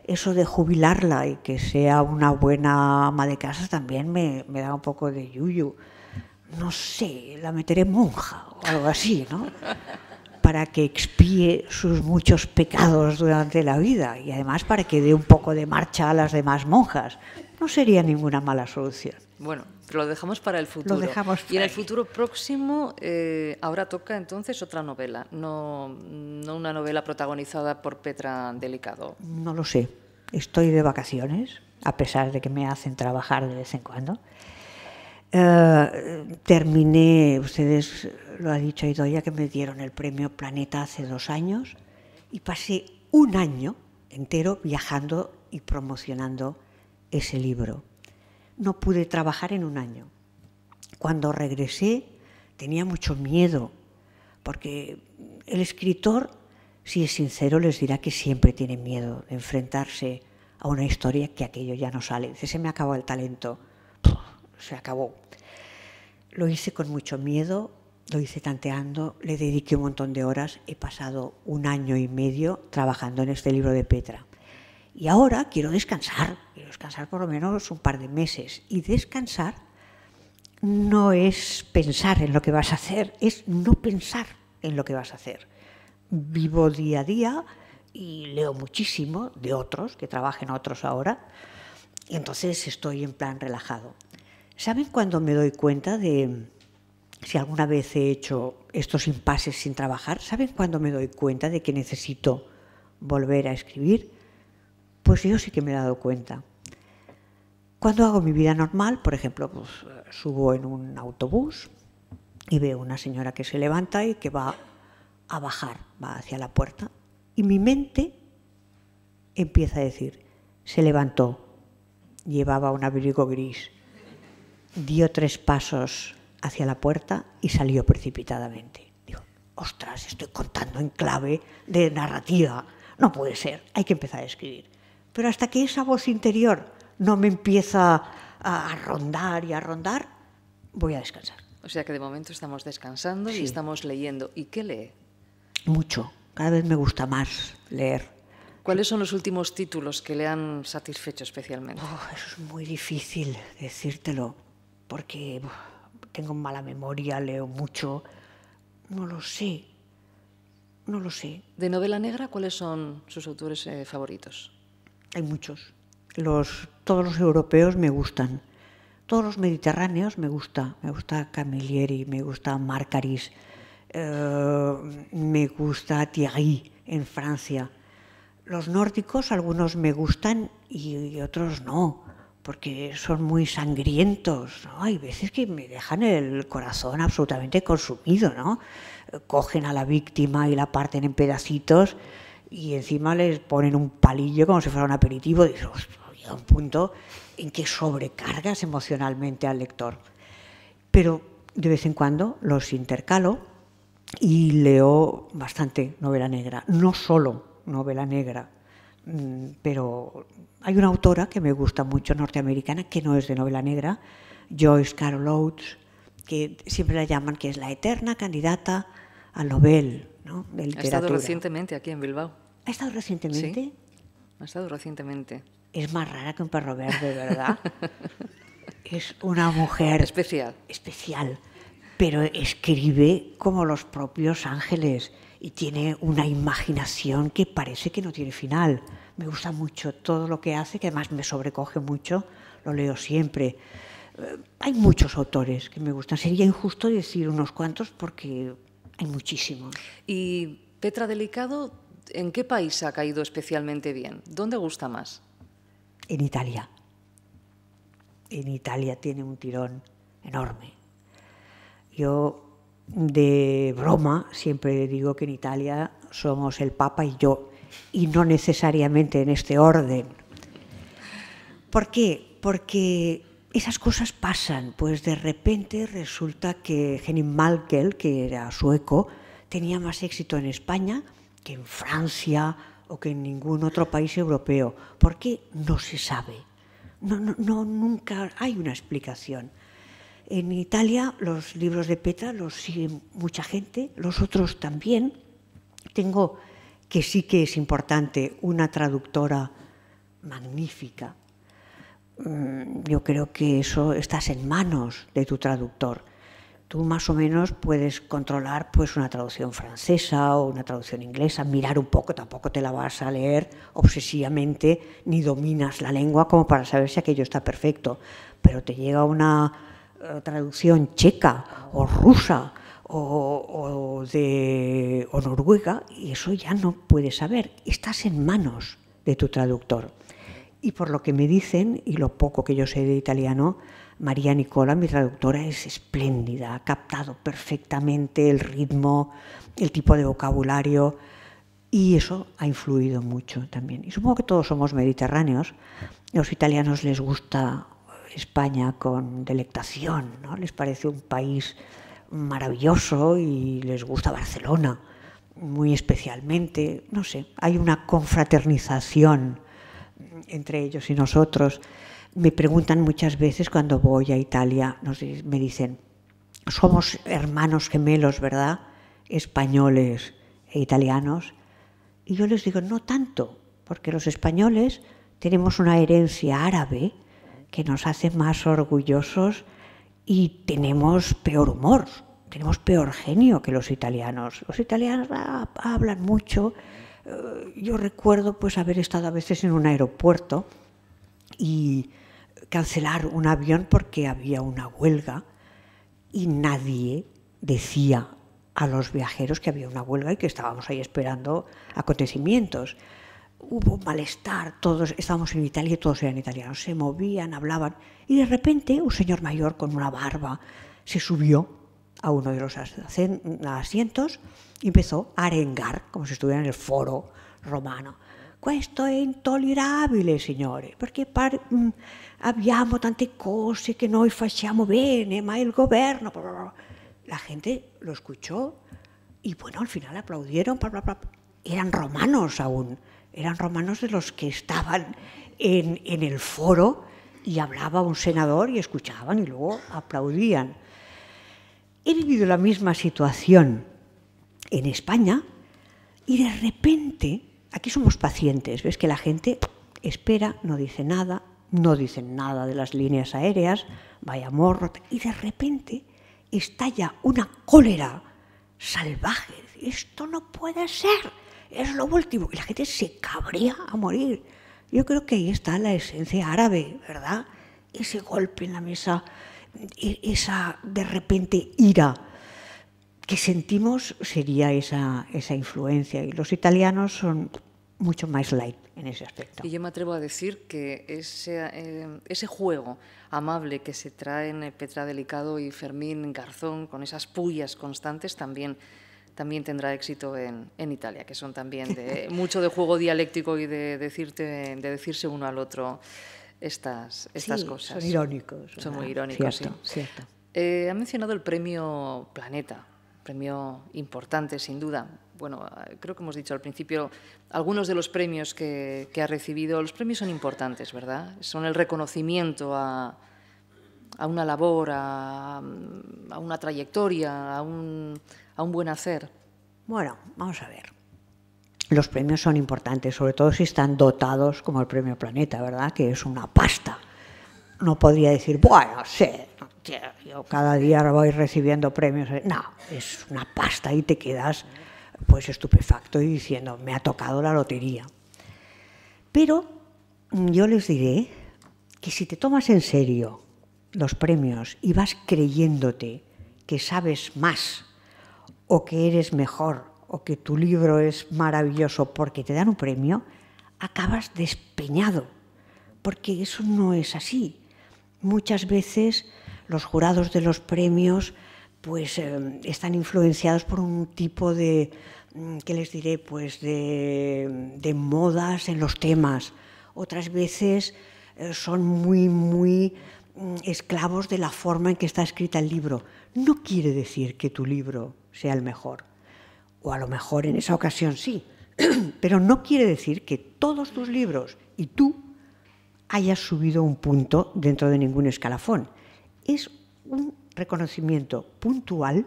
Eso de jubilarla y que sea una buena ama de casa también me da un poco de yuyu. No sé, la meteré monja o algo así, ¿no? Para que expíe sus muchos pecados durante la vida y además para que dé un poco de marcha a las demás monjas. No sería ninguna mala solución. Bueno, pero lo dejamos para el futuro. Lo dejamos y en el futuro próximo, ahora toca entonces otra novela, no una novela protagonizada por Petra Delicado. No lo sé. Estoy de vacaciones, a pesar de que me hacen trabajar de vez en cuando. Terminé, ustedes lo ha dicho Idoia, que me dieron el premio Planeta hace 2 años y pasé un año entero viajando y promocionando ese libro. No pude trabajar en un año. Cuando regresé tenía mucho miedo, porque el escritor, si es sincero, les dirá que siempre tiene miedo de enfrentarse a una historia que aquello ya no sale. Dice, se me acabó el talento. Se acabó. Lo hice con mucho miedo, lo hice tanteando, le dediqué un montón de horas. He pasado 1 año y medio trabajando en este libro de Petra. Y ahora quiero descansar por lo menos un par de meses. Y descansar no es pensar en lo que vas a hacer, es no pensar en lo que vas a hacer. Vivo día a día y leo muchísimo de otros, que trabajen otros ahora, y entonces estoy en plan relajado. ¿Saben cuándo me doy cuenta de si alguna vez he hecho estos impases sin trabajar? ¿Saben cuándo me doy cuenta de que necesito volver a escribir? Pues yo sí que me he dado cuenta. Cuando hago mi vida normal, por ejemplo, pues, subo en un autobús y veo una señora que se levanta y que va a bajar, va hacia la puerta, y mi mente empieza a decir, se levantó, llevaba un abrigo gris, dio 3 pasos hacia la puerta y salió precipitadamente. Digo, ostras, estoy contando en clave de narrativa, no puede ser, hay que empezar a escribir. Pero hasta que esa voz interior no me empieza a rondar y a rondar, voy a descansar. O sea que de momento estamos descansando y estamos leyendo. ¿Y qué lee? Mucho. cada vez me gusta más leer. ¿Cuáles son los últimos títulos que le han satisfecho especialmente? Eso es muy difícil decírtelo, porque tengo mala memoria, leo mucho. No lo sé. ¿De novela negra cuáles son sus autores favoritos? Hay muchos. Todos los europeos me gustan. Todos los mediterráneos me gusta. Me gusta Camilleri, me gusta Marcaris, me gusta Thierry en Francia. Los nórdicos, algunos me gustan y otros no, porque son muy sangrientos, ¿no? Hay veces que me dejan el corazón absolutamente consumido, ¿no? Cogen a la víctima y la parten en pedacitos y encima les ponen un palillo como si fuera un aperitivo. Y llega un punto en que sobrecargas emocionalmente al lector. Pero de vez en cuando los intercalo y leo bastante novela negra, no solo novela negra, pero hay una autora que me gusta mucho, norteamericana, que no es de novela negra, Joyce Carol Oates, que siempre la llaman que es la eterna candidata al Nobel, ¿no?, de literatura. Ha estado recientemente aquí en Bilbao. ¿Ha estado recientemente? Sí, ha estado recientemente. Es más rara que un perro verde, ¿verdad? Es una mujer especial, pero escribe como los propios ángeles y tiene una imaginación que parece que no tiene final. Me gusta mucho todo lo que hace, que además me sobrecoge mucho, lo leo siempre. Hay muchos autores que me gustan. Sería injusto decir unos cuantos porque hay muchísimos. ¿Y Petra Delicado, en qué país ha caído especialmente bien? ¿Dónde gusta más? En Italia. En Italia tiene un tirón enorme. Yo, de broma, siempre digo que en Italia somos el Papa y yo, y no necesariamente en este orden. ¿Por qué? Porque esas cosas pasan, pues de repente resulta que Henning Mankell, que era sueco, tenía más éxito en España que en Francia o que en ningún otro país europeo. ¿Por qué? No se sabe. Nunca hay una explicación. En Italia los libros de Petra los sigue mucha gente, los otros también. Tengo, que sí que es importante, una traductora magnífica. Yo creo que eso estás en manos de tu traductor. Tú más o menos puedes controlar pues una traducción francesa o una traducción inglesa, mirar un poco, tampoco te la vas a leer obsesivamente ni dominas la lengua como para saber si aquello está perfecto, pero te llega una traducción checa o rusa o noruega y eso ya no puedes saber, estás en manos de tu traductor. Y por lo que me dicen, y lo poco que yo sé de italiano, María Nicola, mi traductora, es espléndida, ha captado perfectamente el ritmo, el tipo de vocabulario, y eso ha influido mucho también. Y supongo que todos somos mediterráneos, a los italianos les gusta España con delectación, ¿no? Les parece un país maravilloso y les gusta Barcelona muy especialmente, no sé, hay una confraternización entre ellos y nosotros. Me preguntan muchas veces cuando voy a Italia, me dicen, somos hermanos gemelos, ¿verdad? Españoles e italianos. Y yo les digo, no tanto, porque los españoles tenemos una herencia árabe que nos hace más orgullosos y tenemos peor humor, tenemos peor genio que los italianos. Los italianos hablan mucho. Yo recuerdo pues haber estado a veces en un aeropuerto y cancelar un avión porque había una huelga y nadie decía a los viajeros que había una huelga y que estábamos ahí esperando acontecimientos. Hubo malestar, todos estábamos en Italia y todos eran italianos, se movían, hablaban y de repente un señor mayor con una barba se subió a uno de los asientos y empezó a arengar como si estuviera en el foro romano. Questo è intollerabile, signore, perché abbiamo tante cose che noi facciamo bene, ma il governo... La gente lo escuchó y bueno, al final aplaudieron. Eran romanos aún, eran romanos de los que estaban en el foro y hablaba un senador y escuchaban y luego aplaudían. He vivido la misma situación en España Y de repente, aquí somos pacientes, ves que la gente espera, no dice nada, no dicen nada de las líneas aéreas, vaya morro, y de repente estalla una cólera salvaje. Esto no puede ser, es lo último. Y la gente se cabrea a morir. Yo creo que ahí está la esencia árabe, ¿verdad? Ese golpe en la mesa, esa de repente ira que sentimos sería esa influencia. Y los italianos son mucho más light en ese aspecto. Y yo me atrevo a decir que ese juego amable que se traen Petra Delicado y Fermín Garzón, con esas pullas constantes, también tendrá éxito en Italia, que son también mucho de juego dialéctico y de decirse uno al otro estas cosas. Son irónicos. Son muy irónicos, cierto, sí. Cierto. Ha mencionado el premio Planeta, premio importante, sin duda. Bueno, creo que hemos dicho al principio algunos de los premios que ha recibido. Los premios son importantes, ¿verdad? Son el reconocimiento a una labor, a una trayectoria, a un buen hacer. Bueno, vamos a ver. Los premios son importantes, sobre todo si están dotados como el Premio Planeta, ¿verdad? Que es una pasta. No podría decir, bueno, sí, yo cada día voy recibiendo premios. No, es una pasta y te quedas pues estupefacto y diciendo, me ha tocado la lotería. Pero yo les diré que si te tomas en serio los premios y vas creyéndote que sabes más o que eres mejor o que tu libro es maravilloso porque te dan un premio, acabas despeñado, porque eso no es así. Muchas veces los jurados de los premios pues están influenciados por un tipo de, ¿qué les diré? Pues de modas en los temas. Otras veces son muy esclavos de la forma en que está escrita el libro. No quiere decir que tu libro sea el mejor, o a lo mejor en esa ocasión sí, pero no quiere decir que todos tus libros y tú hayas subido un punto dentro de ningún escalafón. Es un reconocimiento puntual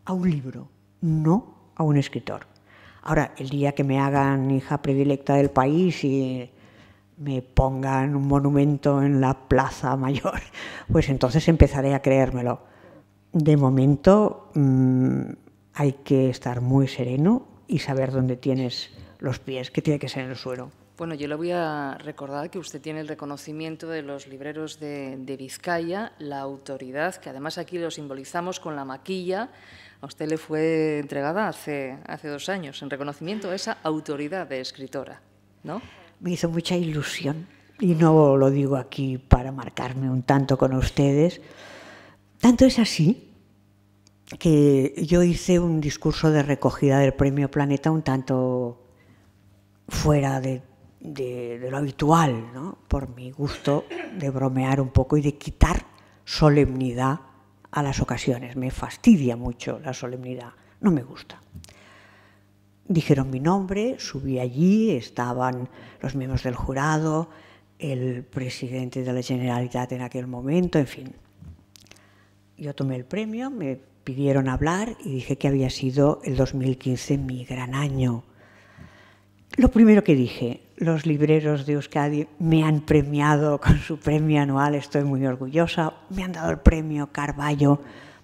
a un libro, no a un escritor. Ahora, el día que me hagan hija predilecta del país y me pongan un monumento en la Plaza Mayor, pues entonces empezaré a creérmelo. De momento hay que estar muy sereno y saber dónde tienes los pies, que tiene que ser en el suelo. Bueno, yo le voy a recordar que usted tiene el reconocimiento de los libreros de Vizcaya, la autoridad, que además aquí lo simbolizamos con la maquilla. A usted le fue entregada hace 2 años, en reconocimiento a esa autoridad de escritora, ¿no? Me hizo mucha ilusión, y no lo digo aquí para marcarme un tanto con ustedes. Tanto es así que yo hice un discurso de recogida del Premio Planeta un tanto fuera de lo habitual, ¿no? Por mi gusto de bromear un poco y de quitar solemnidad a las ocasiones. Me fastidia mucho la solemnidad, no me gusta. Dijeron mi nombre, subí allí, estaban los miembros del jurado, el presidente de la Generalitat en aquel momento, en fin. Yo tomé el premio, me pidieron hablar y dije que había sido el 2015 mi gran año. Lo primero que dije, los libreros de Euskadi me han premiado con su premio anual, estoy muy orgullosa. Me han dado el premio Carballo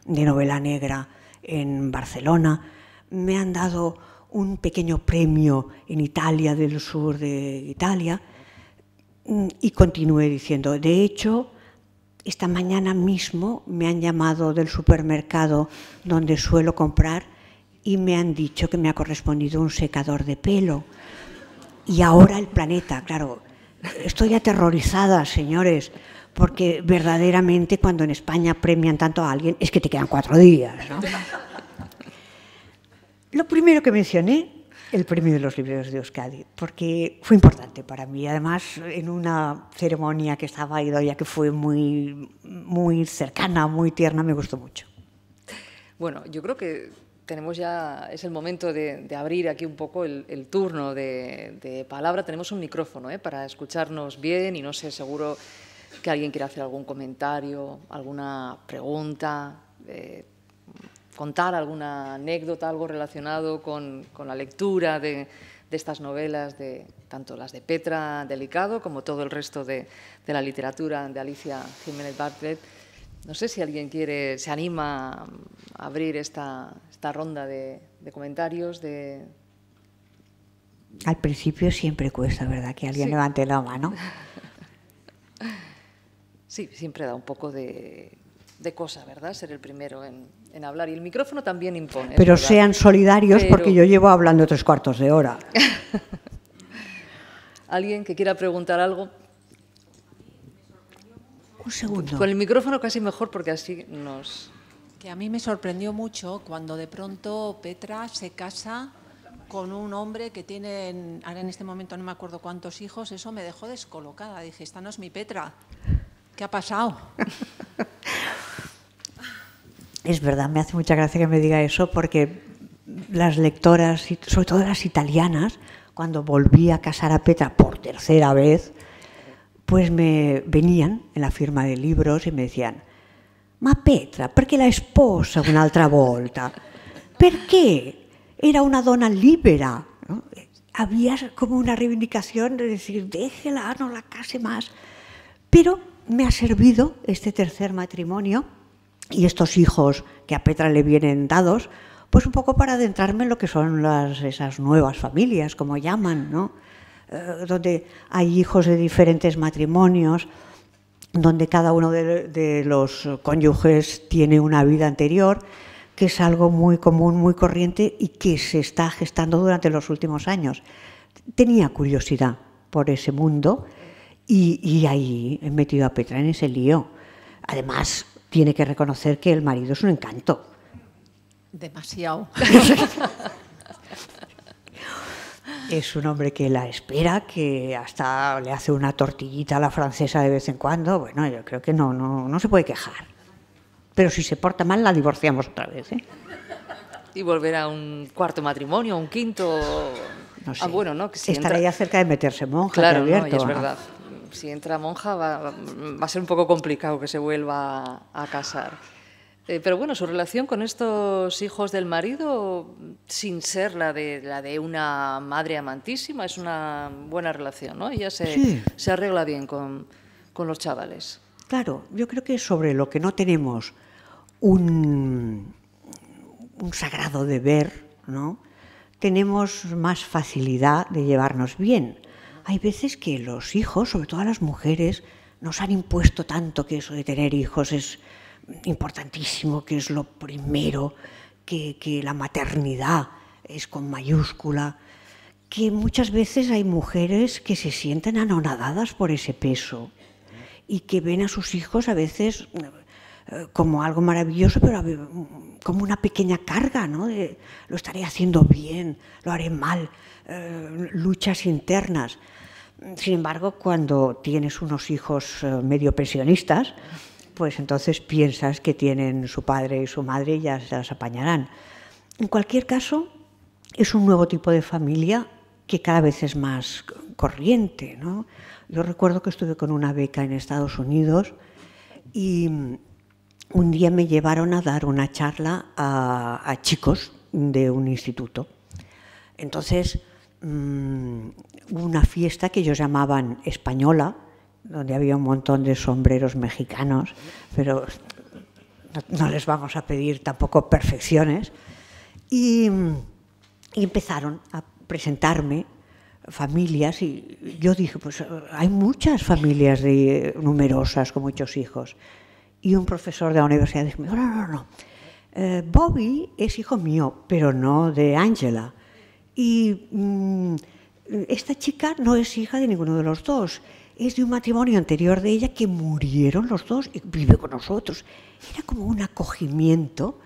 de novela negra en Barcelona. Me han dado un pequeño premio en Italia, del sur de Italia. Y continué diciendo, de hecho, esta mañana mismo me han llamado del supermercado donde suelo comprar y me han dicho que me ha correspondido un secador de pelo. Y ahora el Planeta, claro, estoy aterrorizada, señores, porque verdaderamente cuando en España premian tanto a alguien es que te quedan 4 días, ¿no? Lo primero que mencioné, el premio de los libreros de Euskadi, porque fue importante para mí. Además, en una ceremonia que estaba Idoia, que fue muy cercana, muy tierna, me gustó mucho. Bueno, yo creo que tenemos ya, es el momento de abrir aquí un poco el turno de palabra. Tenemos un micrófono para escucharnos bien y no sé, seguro que alguien quiere hacer algún comentario, alguna pregunta. contar alguna anécdota, algo relacionado con la lectura de estas novelas, tanto las de Petra Delicado como todo el resto de la literatura de Alicia Jiménez Bartlett. No sé si alguien se anima a abrir esta ronda de comentarios. Al principio siempre cuesta, ¿verdad?, que alguien levante la mano. Sí, siempre da un poco de cosa, ¿verdad?, ser el primero en hablar. Y el micrófono también impone. Pero sean solidarios, porque yo llevo hablando 3/4 de hora. ¿Alguien que quiera preguntar algo? Un segundo. Con el micrófono casi mejor, porque así nos... Que a mí me sorprendió mucho cuando de pronto Petra se casa con un hombre que tiene, ahora en este momento no me acuerdo cuántos hijos. Eso me dejó descolocada. Dije, esta no es mi Petra. ¿Qué ha pasado? Es verdad, me hace mucha gracia que me diga eso, porque las lectoras, sobre todo las italianas, cuando volví a casar a Petra por tercera vez, pues me venían en la firma de libros y me decían: ma Petra, perché la sposa un'altra volta? Perché era una donna libera, ¿no? Había como una reivindicación de decir, déjela, no la case más. Pero me ha servido este tercer matrimonio y estos hijos que a Petra le vienen dados, pues un poco para adentrarme en lo que son esas nuevas familias, como llaman, ¿no? Donde hay hijos de diferentes matrimonios, donde cada uno de los cónyuges tiene una vida anterior, que es algo muy común, muy corriente y que se está gestando durante los últimos años. Tenía curiosidad por ese mundo y ahí he metido a Petra en ese lío. Además, tiene que reconocer que el marido es un encanto. Demasiado. Es un hombre que la espera, que hasta le hace una tortillita a la francesa de vez en cuando. Bueno, yo creo que no se puede quejar. Pero si se porta mal, la divorciamos otra vez, ¿eh? Y volver a un cuarto matrimonio, un quinto... No sé. Bueno, ¿no? Que si estará ya cerca de meterse monja. Claro, abierto, no, y es verdad. Si entra monja va a ser un poco complicado que se vuelva a casar. Pero bueno, su relación con estos hijos del marido, sin ser la de una madre amantísima, es una buena relación, ¿no? Ella se arregla bien con los chavales. Claro, yo creo que sobre lo que no tenemos un sagrado deber, ¿no?, tenemos más facilidad de llevarnos bien. Hay veces que los hijos, sobre todo a las mujeres, nos han impuesto tanto que eso de tener hijos es importantísimo, que es lo primero, que la maternidad es con mayúscula, que muchas veces hay mujeres que se sienten anonadadas por ese peso y que ven a sus hijos a veces como algo maravilloso, pero como una pequeña carga, ¿no? Lo estaré haciendo bien, lo haré mal, luchas internas. Sin embargo, cuando tienes unos hijos medio pensionistas, pues entonces piensas que tienen su padre y su madre y ya se las apañarán. En cualquier caso, es un nuevo tipo de familia que cada vez es más corriente, ¿no? Yo recuerdo que estuve con una beca en Estados Unidos y un día me llevaron a dar una charla a chicos de un instituto. Entonces, hubo una fiesta que ellos llamaban española, donde había un montón de sombreros mexicanos, pero no les vamos a pedir tampoco perfecciones. Y empezaron a presentarme familias y yo dije, pues hay muchas familias numerosas con muchos hijos. Y un profesor de la universidad dijo, no, Bobby es hijo mío, pero no de Angela. Y esta chica no es hija de ninguno de los dos, es de un matrimonio anterior de ella que murieron los dos y vive con nosotros. Era como un acogimiento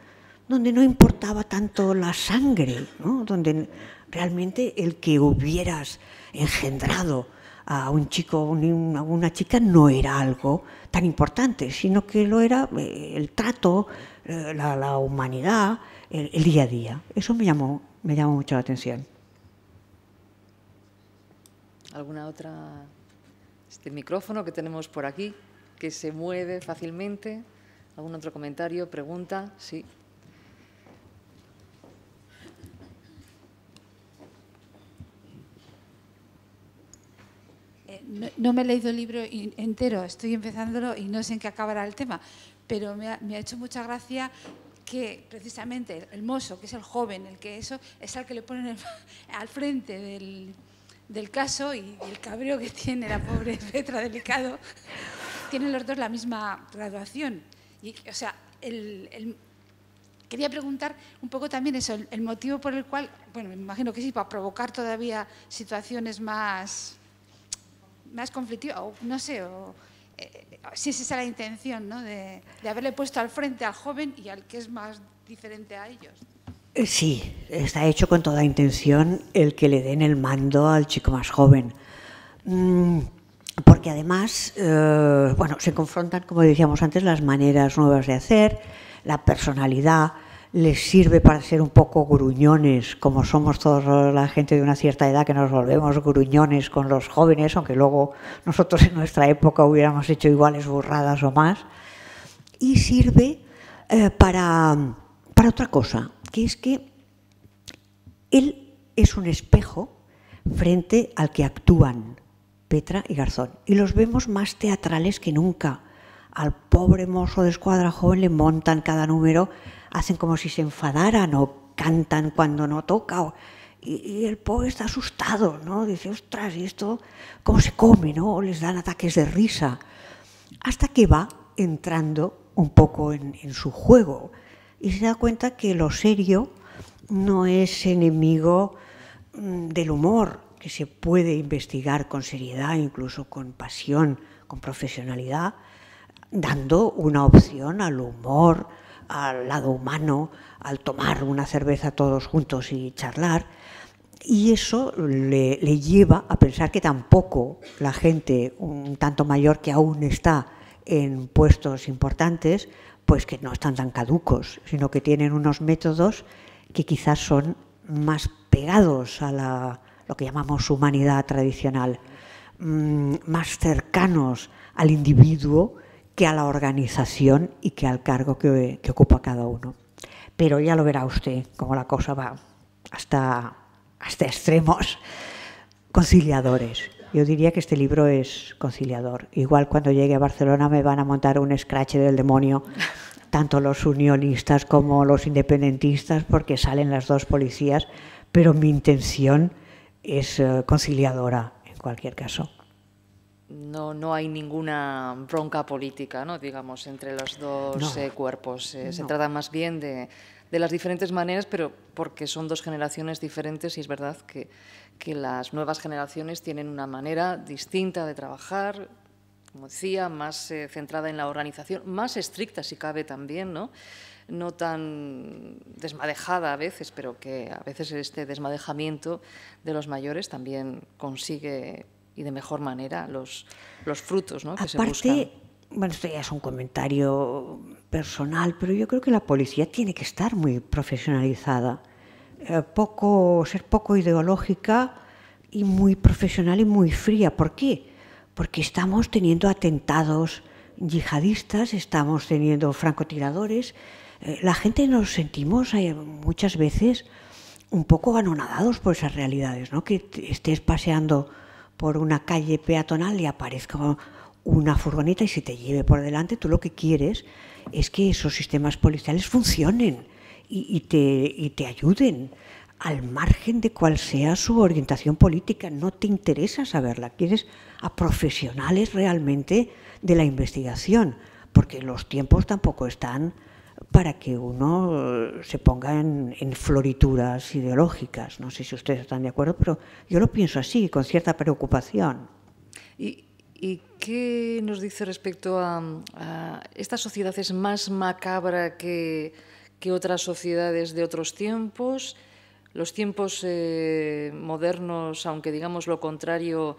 donde no importaba tanto la sangre, ¿no? Donde realmente el que hubieras engendrado a un chico o a una chica no era algo tan importante, sino que lo era el trato, la humanidad, el día a día. Eso me llamó mucho la atención. ¿Alguna otra? Este micrófono que tenemos por aquí, que se mueve fácilmente. ¿Algún otro comentario, pregunta? Sí. no me he leído el libro entero, estoy empezándolo y no sé en qué acabará el tema, pero me ha hecho mucha gracia que precisamente el mozo, que es el joven, el que eso, es al que le ponen al frente del caso, y el cabreo que tiene la pobre Petra Delicado, tienen los dos la misma graduación. Y, o sea, quería preguntar un poco también eso, el motivo por el cual, bueno, me imagino que sí, para provocar todavía situaciones más conflictivas, o no sé, si es esa la intención, ¿no?, de haberle puesto al frente al joven y al que es más diferente a ellos. Sí, está hecho con toda intención el que le den el mando al chico más joven. Porque además, bueno, se confrontan, como decíamos antes, las maneras nuevas de hacer, la personalidad, les sirve para ser un poco gruñones, como somos toda la gente de una cierta edad que nos volvemos gruñones con los jóvenes, aunque luego nosotros en nuestra época hubiéramos hecho iguales burradas o más. Y sirve para otra cosa, que es que él es un espejo frente al que actúan Petra y Garzón, y los vemos más teatrales que nunca. Al pobre mozo de escuadra joven le montan cada número, hacen como si se enfadaran o cantan cuando no toca, y el pobre está asustado, ¿no? Dice, ostras, ¿y esto cómo se come, no? O les dan ataques de risa, hasta que va entrando un poco en su juego y se da cuenta que lo serio no es enemigo del humor, que se puede investigar con seriedad, incluso con pasión, con profesionalidad, dando una opción al humor, al lado humano, al tomar una cerveza todos juntos y charlar. Y eso le lleva a pensar que tampoco la gente un tanto mayor que aún está en puestos importantes, pues que no están tan caducos, sino que tienen unos métodos que quizás son más pegados a lo que llamamos humanidad tradicional, más cercanos al individuo que a la organización y que al cargo que ocupa cada uno. Pero ya lo verá usted, cómo la cosa va hasta extremos conciliadores. Yo diría que este libro es conciliador. Igual cuando llegue a Barcelona me van a montar un escrache del demonio, tanto los unionistas como los independentistas, porque salen las dos policías, pero mi intención es conciliadora en cualquier caso. No hay ninguna bronca política, ¿no?, digamos, entre los dos cuerpos. No. Se trata más bien de las diferentes maneras, pero porque son dos generaciones diferentes, y es verdad que las nuevas generaciones tienen una manera distinta de trabajar, como decía, más centrada en la organización, más estricta si cabe también, no tan desmadejada a veces, pero que a veces este desmadejamiento de los mayores también consigue, y de mejor manera, los frutos, ¿no?, que se buscan. Bueno, esto ya es un comentario personal, pero yo creo que la policía tiene que estar muy profesionalizada, ser poco ideológica y muy profesional y muy fría. ¿Por qué? Porque estamos teniendo atentados yihadistas, estamos teniendo francotiradores. La gente nos sentimos muchas veces un poco anonadados por esas realidades, ¿no? Que estés paseando por una calle peatonal y aparezca una furgoneta y se te lleve por delante. Tú lo que quieres es que esos sistemas policiales funcionen y te ayuden al margen de cuál sea su orientación política. No te interesa saberla, quieres a profesionales realmente de la investigación, porque los tiempos tampoco están para que uno se ponga en florituras ideológicas. No sé si ustedes están de acuerdo, pero yo lo pienso así, con cierta preocupación. ¿Y qué nos dice respecto a esta sociedad? ¿Es más macabra que otras sociedades de otros tiempos? Los tiempos modernos, aunque digamos lo contrario,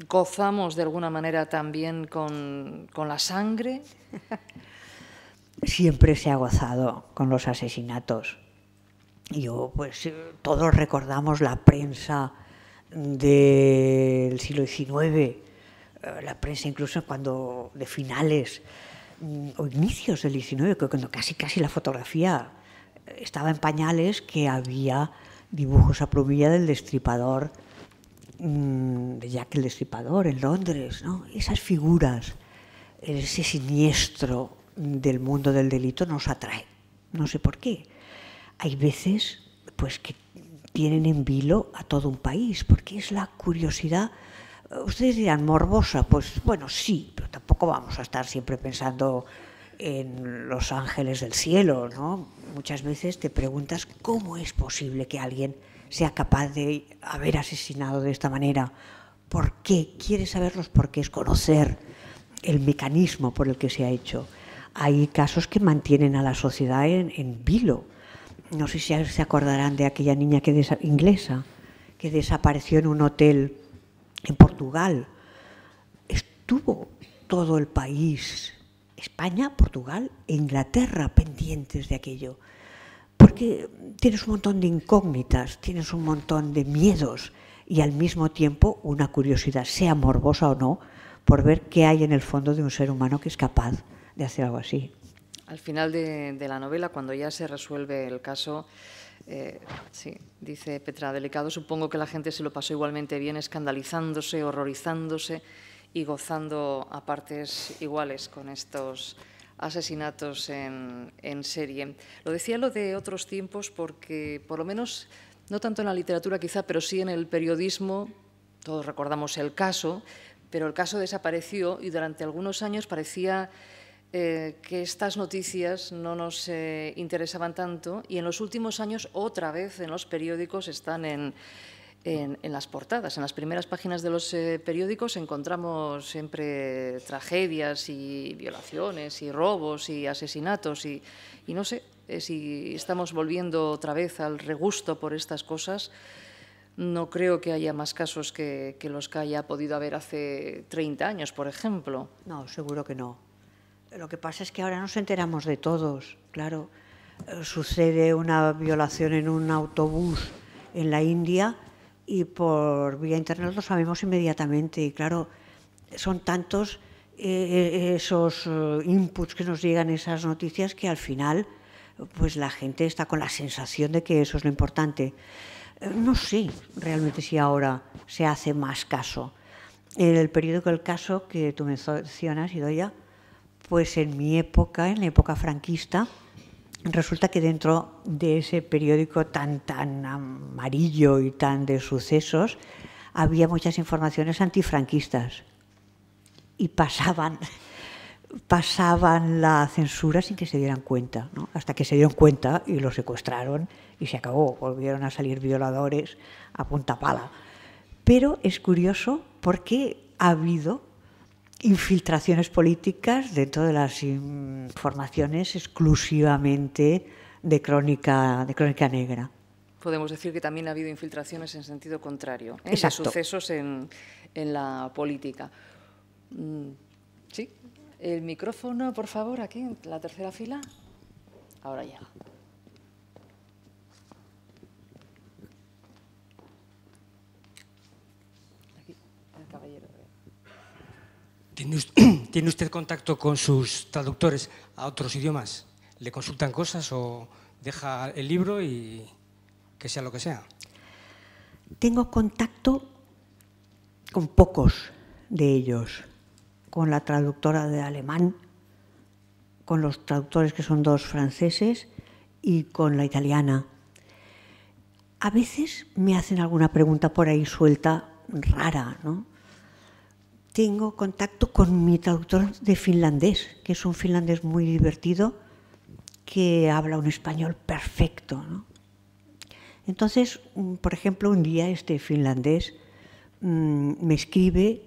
¿gozamos de alguna manera también con la sangre? Siempre se ha gozado con los asesinatos. Todos recordamos la prensa del siglo XIX, la prensa incluso cuando de finales o inicios del XIX, cuando casi la fotografía estaba en pañales, que había dibujos a plumilla del Destripador de Jack el Destripador en Londres, ¿no? Esas figuras, ese siniestro del mundo del delito nos atrae. No sé por qué. Hay veces pues que tienen en vilo a todo un país, porque es la curiosidad. Ustedes dirán, morbosa, pues bueno, sí, pero tampoco vamos a estar siempre pensando en los ángeles del cielo, ¿no? Muchas veces te preguntas cómo es posible que alguien sea capaz de haber asesinado de esta manera. ¿Por qué? Quieres saber los porqués, conocer el mecanismo por el que se ha hecho. Hay casos que mantienen a la sociedad en vilo. No sé si se acordarán de aquella niña inglesa que desapareció en un hotel en Portugal. Estuvo todo el país, España, Portugal e Inglaterra, pendientes de aquello. Porque tienes un montón de incógnitas, tienes un montón de miedos y al mismo tiempo una curiosidad, sea morbosa o no, por ver qué hay en el fondo de un ser humano que es capaz de hacer algo así. Al final de la novela, cuando ya se resuelve el caso, sí, dice Petra, delicado, supongo que la gente se lo pasó igualmente bien, escandalizándose, horrorizándose y gozando a partes iguales con estos asesinatos en serie. Lo decía lo de otros tiempos porque, por lo menos, no tanto en la literatura quizá, pero sí en el periodismo, todos recordamos el caso, pero el caso desapareció y durante algunos años parecía que estas noticias no nos interesaban tanto y en los últimos años otra vez en los periódicos están en las portadas. En las primeras páginas de los periódicos encontramos siempre tragedias y violaciones y robos y asesinatos y no sé si estamos volviendo otra vez al regusto por estas cosas. No creo que haya más casos que los que haya podido haber hace 30 años, por ejemplo. No, seguro que no. Lo que pasa es que ahora nos enteramos de todos, claro. Sucede una violación en un autobús en la India y por vía internet lo sabemos inmediatamente. Y claro, son tantos esos inputs que nos llegan, esas noticias, que al final pues la gente está con la sensación de que eso es lo importante. No sé realmente si ahora se hace más caso. En el periódico El Caso que tú mencionas, Idoia, pues en mi época, en la época franquista, resulta que dentro de ese periódico tan amarillo y tan de sucesos, había muchas informaciones antifranquistas y pasaban la censura sin que se dieran cuenta, ¿no? Hasta que se dieron cuenta y lo secuestraron y se acabó, volvieron a salir violadores a punta pala. Pero es curioso porque ha habido infiltraciones políticas dentro de las informaciones exclusivamente de crónica negra. Podemos decir que también ha habido infiltraciones en sentido contrario, de sucesos en la política. Sí, el micrófono, por favor, aquí en la tercera fila. Ahora ya. Aquí, el caballero. ¿Tiene usted contacto con sus traductores a otros idiomas? ¿Le consultan cosas o deja el libro y que sea lo que sea? Tengo contacto con pocos de ellos, con la traductora de alemán, con los traductores que son 2 franceses y con la italiana. A veces me hacen alguna pregunta por ahí suelta, rara, ¿no? Tengo contacto con mi traductor de finlandés, que es un finlandés muy divertido, que habla un español perfecto, ¿no? Entonces, por ejemplo, un día este finlandés me escribe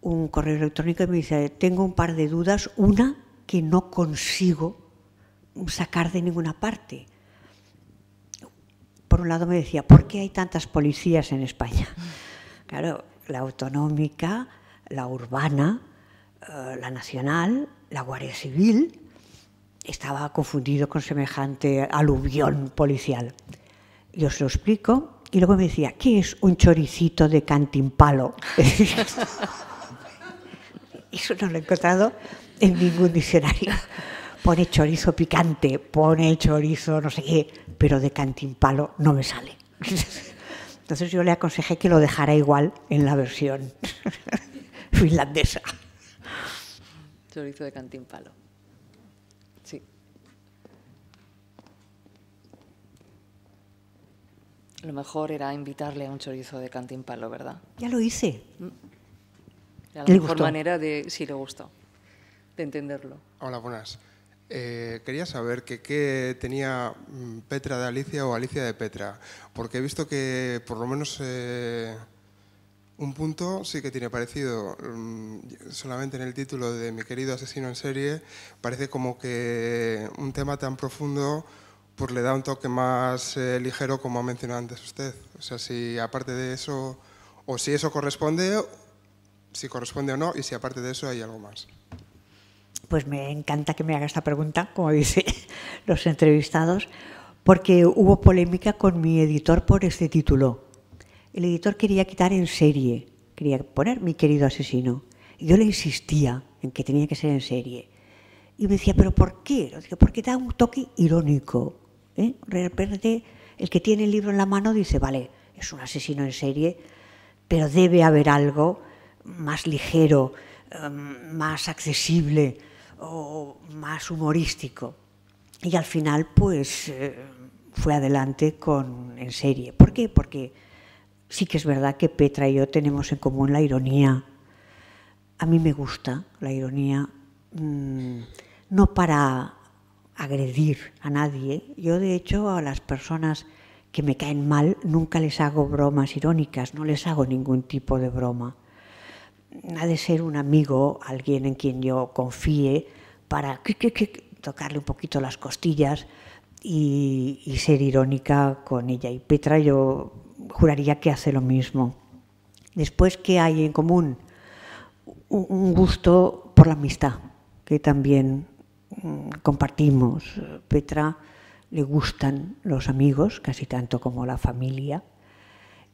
un correo electrónico y me dice: tengo un par de dudas, una que no consigo sacar de ninguna parte. Por un lado me decía, ¿por qué hay tantas policías en España? Claro, la autonómica, la urbana, la nacional, la Guardia Civil. Estaba confundido con semejante aluvión policial. Yo se lo explico y luego me decía, ¿qué es un choricito de cantimpalo? Eso no lo he encontrado en ningún diccionario. Pone chorizo picante, pone chorizo no sé qué, pero de cantimpalo no me sale. Entonces yo le aconsejé que lo dejara igual en la versión finlandesa. Chorizo de cantimpalo. Sí. Lo mejor era invitarle a un chorizo de cantimpalo, ¿verdad? Ya lo hice. Era la ¿Le mejor gustó? manera de, sí, le gustó, de entenderlo. Hola, buenas. Quería saber qué tenía Petra de Alicia o Alicia de Petra, porque he visto que por lo menos un punto sí que tiene parecido. Solamente en el título de Mi querido asesino en serie parece como que un tema tan profundo pues le da un toque más ligero, como ha mencionado antes usted. O sea, si aparte de eso, o si eso corresponde, si corresponde o no, y si aparte de eso hay algo más. Pues me encanta que me haga esta pregunta, como dicen los entrevistados, porque hubo polémica con mi editor por este título. El editor quería quitar en serie, quería poner Mi querido asesino. Y yo le insistía en que tenía que ser en serie. Y me decía, ¿pero por qué? Lo digo, porque da un toque irónico. De repente, el que tiene el libro en la mano dice, vale, es un asesino en serie, pero debe haber algo más ligero, más accesible o más humorístico. Y al final, pues, fue adelante con En serie. ¿Por qué? Porque sí que es verdad que Petra y yo tenemos en común la ironía. A mí me gusta la ironía, no para agredir a nadie. Yo, de hecho, a las personas que me caen mal nunca les hago bromas irónicas, no les hago ningún tipo de broma. Ha de ser un amigo, alguien en quien yo confíe, para tocarle un poquito las costillas y ser irónica con ella. Y Petra, yo juraría que hace lo mismo. Después, ¿qué hay en común? Un gusto por la amistad, que también compartimos. Petra le gustan los amigos, casi tanto como la familia,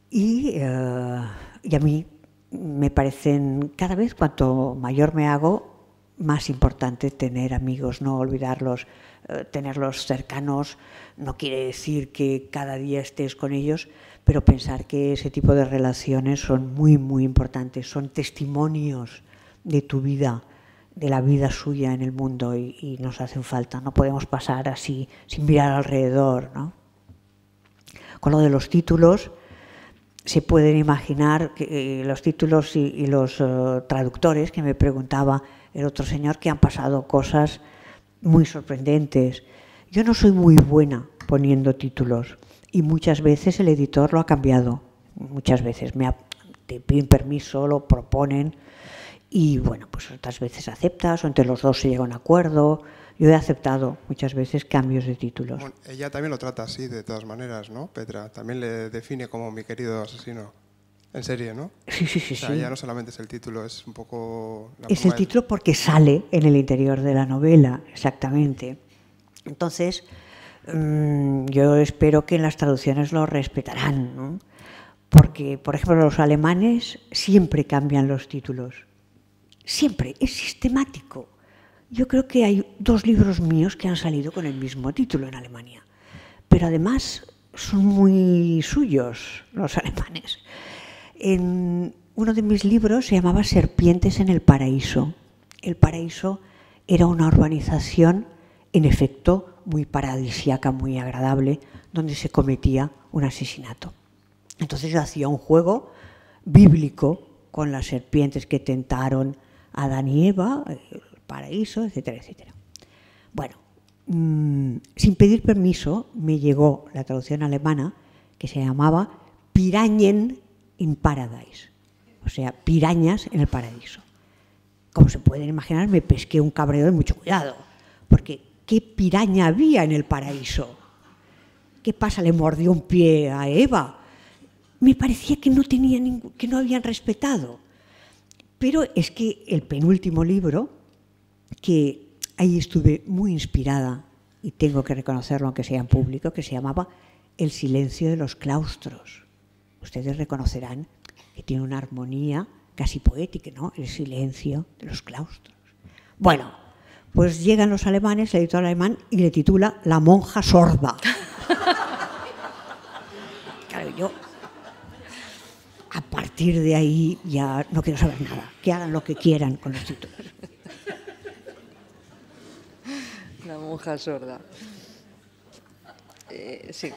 y a mí me parecen, cada vez cuanto mayor me hago, más importante tener amigos, no olvidarlos, tenerlos cercanos. No quiere decir que cada día estés con ellos, pero pensar que ese tipo de relaciones son muy, muy importantes, son testimonios de tu vida, de la vida suya en el mundo, y nos hacen falta. No podemos pasar así sin mirar alrededor, ¿no? Con lo de los títulos, se pueden imaginar que los títulos y los traductores, que me preguntaba el otro señor, que han pasado cosas muy sorprendentes. Yo no soy muy buena poniendo títulos y muchas veces el editor lo ha cambiado. Muchas veces te piden permiso, lo proponen y bueno, pues otras veces aceptas o entre los dos se llega a un acuerdo. Yo he aceptado muchas veces cambios de títulos. Bueno, ella también lo trata así, de todas maneras, ¿no, Petra? También le define como Mi querido asesino en serie, ¿no? Sí, sí, sí. O sea, sí. ya no solamente es el título, es un poco... Es el título porque sale en el interior de la novela, exactamente. Entonces, yo espero que en las traducciones lo respetarán, ¿no? Porque, por ejemplo, los alemanes siempre cambian los títulos. Siempre, es sistemático. Yo creo que hay 2 libros míos que han salido con el mismo título en Alemania. Pero además son muy suyos los alemanes. En uno de mis libros se llamaba Serpientes en el paraíso. El paraíso era una urbanización, en efecto, muy paradisíaca, muy agradable, donde se cometía un asesinato. Entonces yo hacía un juego bíblico con las serpientes que tentaron a Adán y Eva, el paraíso, etcétera, etcétera. Bueno, sin pedir permiso me llegó la traducción alemana que se llamaba Pirañen in Paradise, o sea, pirañas en el paraíso. Como se pueden imaginar, me pesqué un cabreo de mucho cuidado, porque ¿qué piraña había en el paraíso? ¿Qué pasa? ¿Le mordió un pie a Eva? Me parecía que que no habían respetado. Pero es que el penúltimo libro, que ahí estuve muy inspirada, y tengo que reconocerlo aunque sea en público, que se llamaba El silencio de los claustros. Ustedes reconocerán que tiene una armonía casi poética, ¿no? El silencio de los claustros. Bueno, pues llegan los alemanes, el editor alemán, y le titula La monja sorda. Claro, yo partir de ahí ya no quiero saber nada, que hagan lo que quieran con los títulos. La monja sorda. Sí,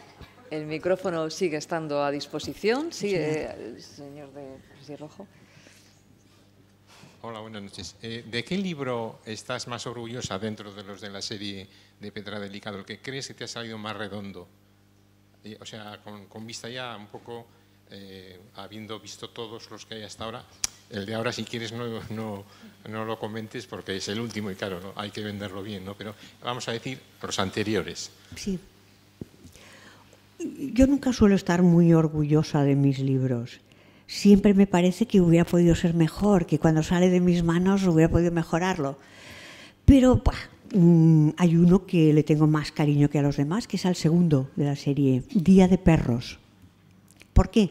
el micrófono sigue estando a disposición. Sí, el señor de rojo. Hola, buenas noches. ¿De qué libro estás más orgullosa dentro de los de la serie de Petra Delicado? ¿El que crees que te ha salido más redondo? O sea, con vista ya un poco, habiendo visto todos los que hay hasta ahora, el de ahora, si quieres, no lo comentes porque es el último y claro, ¿no? Hay que venderlo bien, ¿no? Pero vamos a decir los anteriores. Sí. Yo nunca suelo estar muy orgullosa de mis libros. Siempre me parece que hubiera podido ser mejor, que cuando sale de mis manos hubiera podido mejorarlo. Pero hay uno que le tengo más cariño que a los demás, que es el segundo de la serie, Día de Perros. ¿Por qué?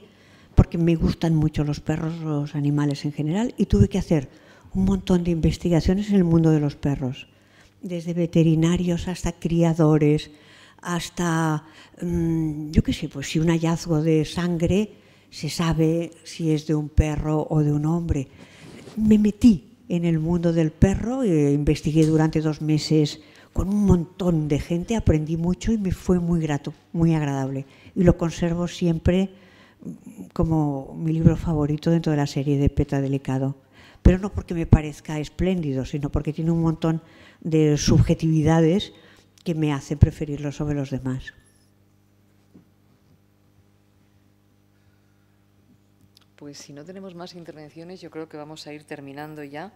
Porque me gustan mucho los perros, los animales en general, y tuve que hacer un montón de investigaciones en el mundo de los perros, desde veterinarios hasta criadores, hasta, yo qué sé, pues si un hallazgo de sangre se sabe si es de un perro o de un hombre. Me metí en el mundo del perro, investigué durante 2 meses con un montón de gente, aprendí mucho y me fue muy grato, muy agradable. Y lo conservo siempre como mi libro favorito dentro de la serie de Petra Delicado. Pero no porque me parezca espléndido, sino porque tiene un montón de subjetividades que me hacen preferirlo sobre los demás. Pues si no tenemos más intervenciones, yo creo que vamos a ir terminando ya.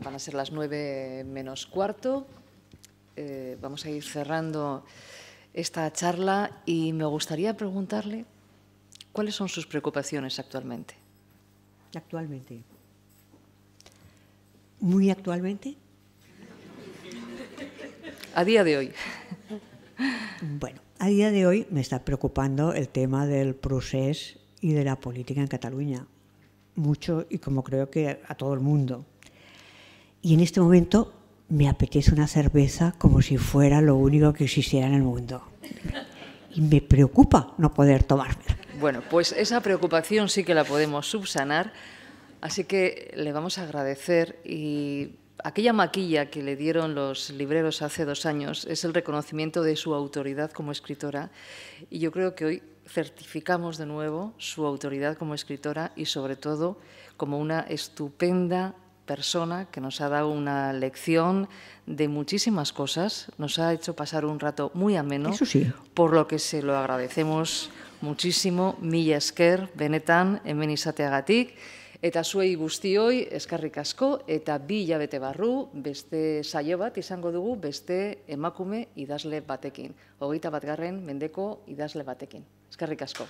Van a ser las 9 menos cuarto. Vamos a ir cerrando esta charla y me gustaría preguntarle cuáles son sus preocupaciones actualmente. Actualmente. ¿Muy actualmente? A día de hoy. Bueno, a día de hoy me está preocupando el tema del procés y de la política en Cataluña. Mucho, y como creo que a todo el mundo. Y en este momento me apetece una cerveza como si fuera lo único que existiera en el mundo. Y me preocupa no poder tomármela. Bueno, pues esa preocupación sí que la podemos subsanar, así que le vamos a agradecer. Y aquella maquilla que le dieron los libreros hace 2 años es el reconocimiento de su autoridad como escritora, y yo creo que hoy certificamos de nuevo su autoridad como escritora y sobre todo como una estupenda persona que nos ha dado una lección de muchísimas cosas, nos ha hecho pasar un rato muy ameno. Eso sí. Por lo que se lo agradecemos muchísimo. Mila esker, benetan, hemen izateagatik, eta zuei guztioi eskerrik asko, eta 2 hilabete barru beste saio bat izango dugu beste emakume idazle batekin. 21. mendeko idazle batekin. Eskerrik asko.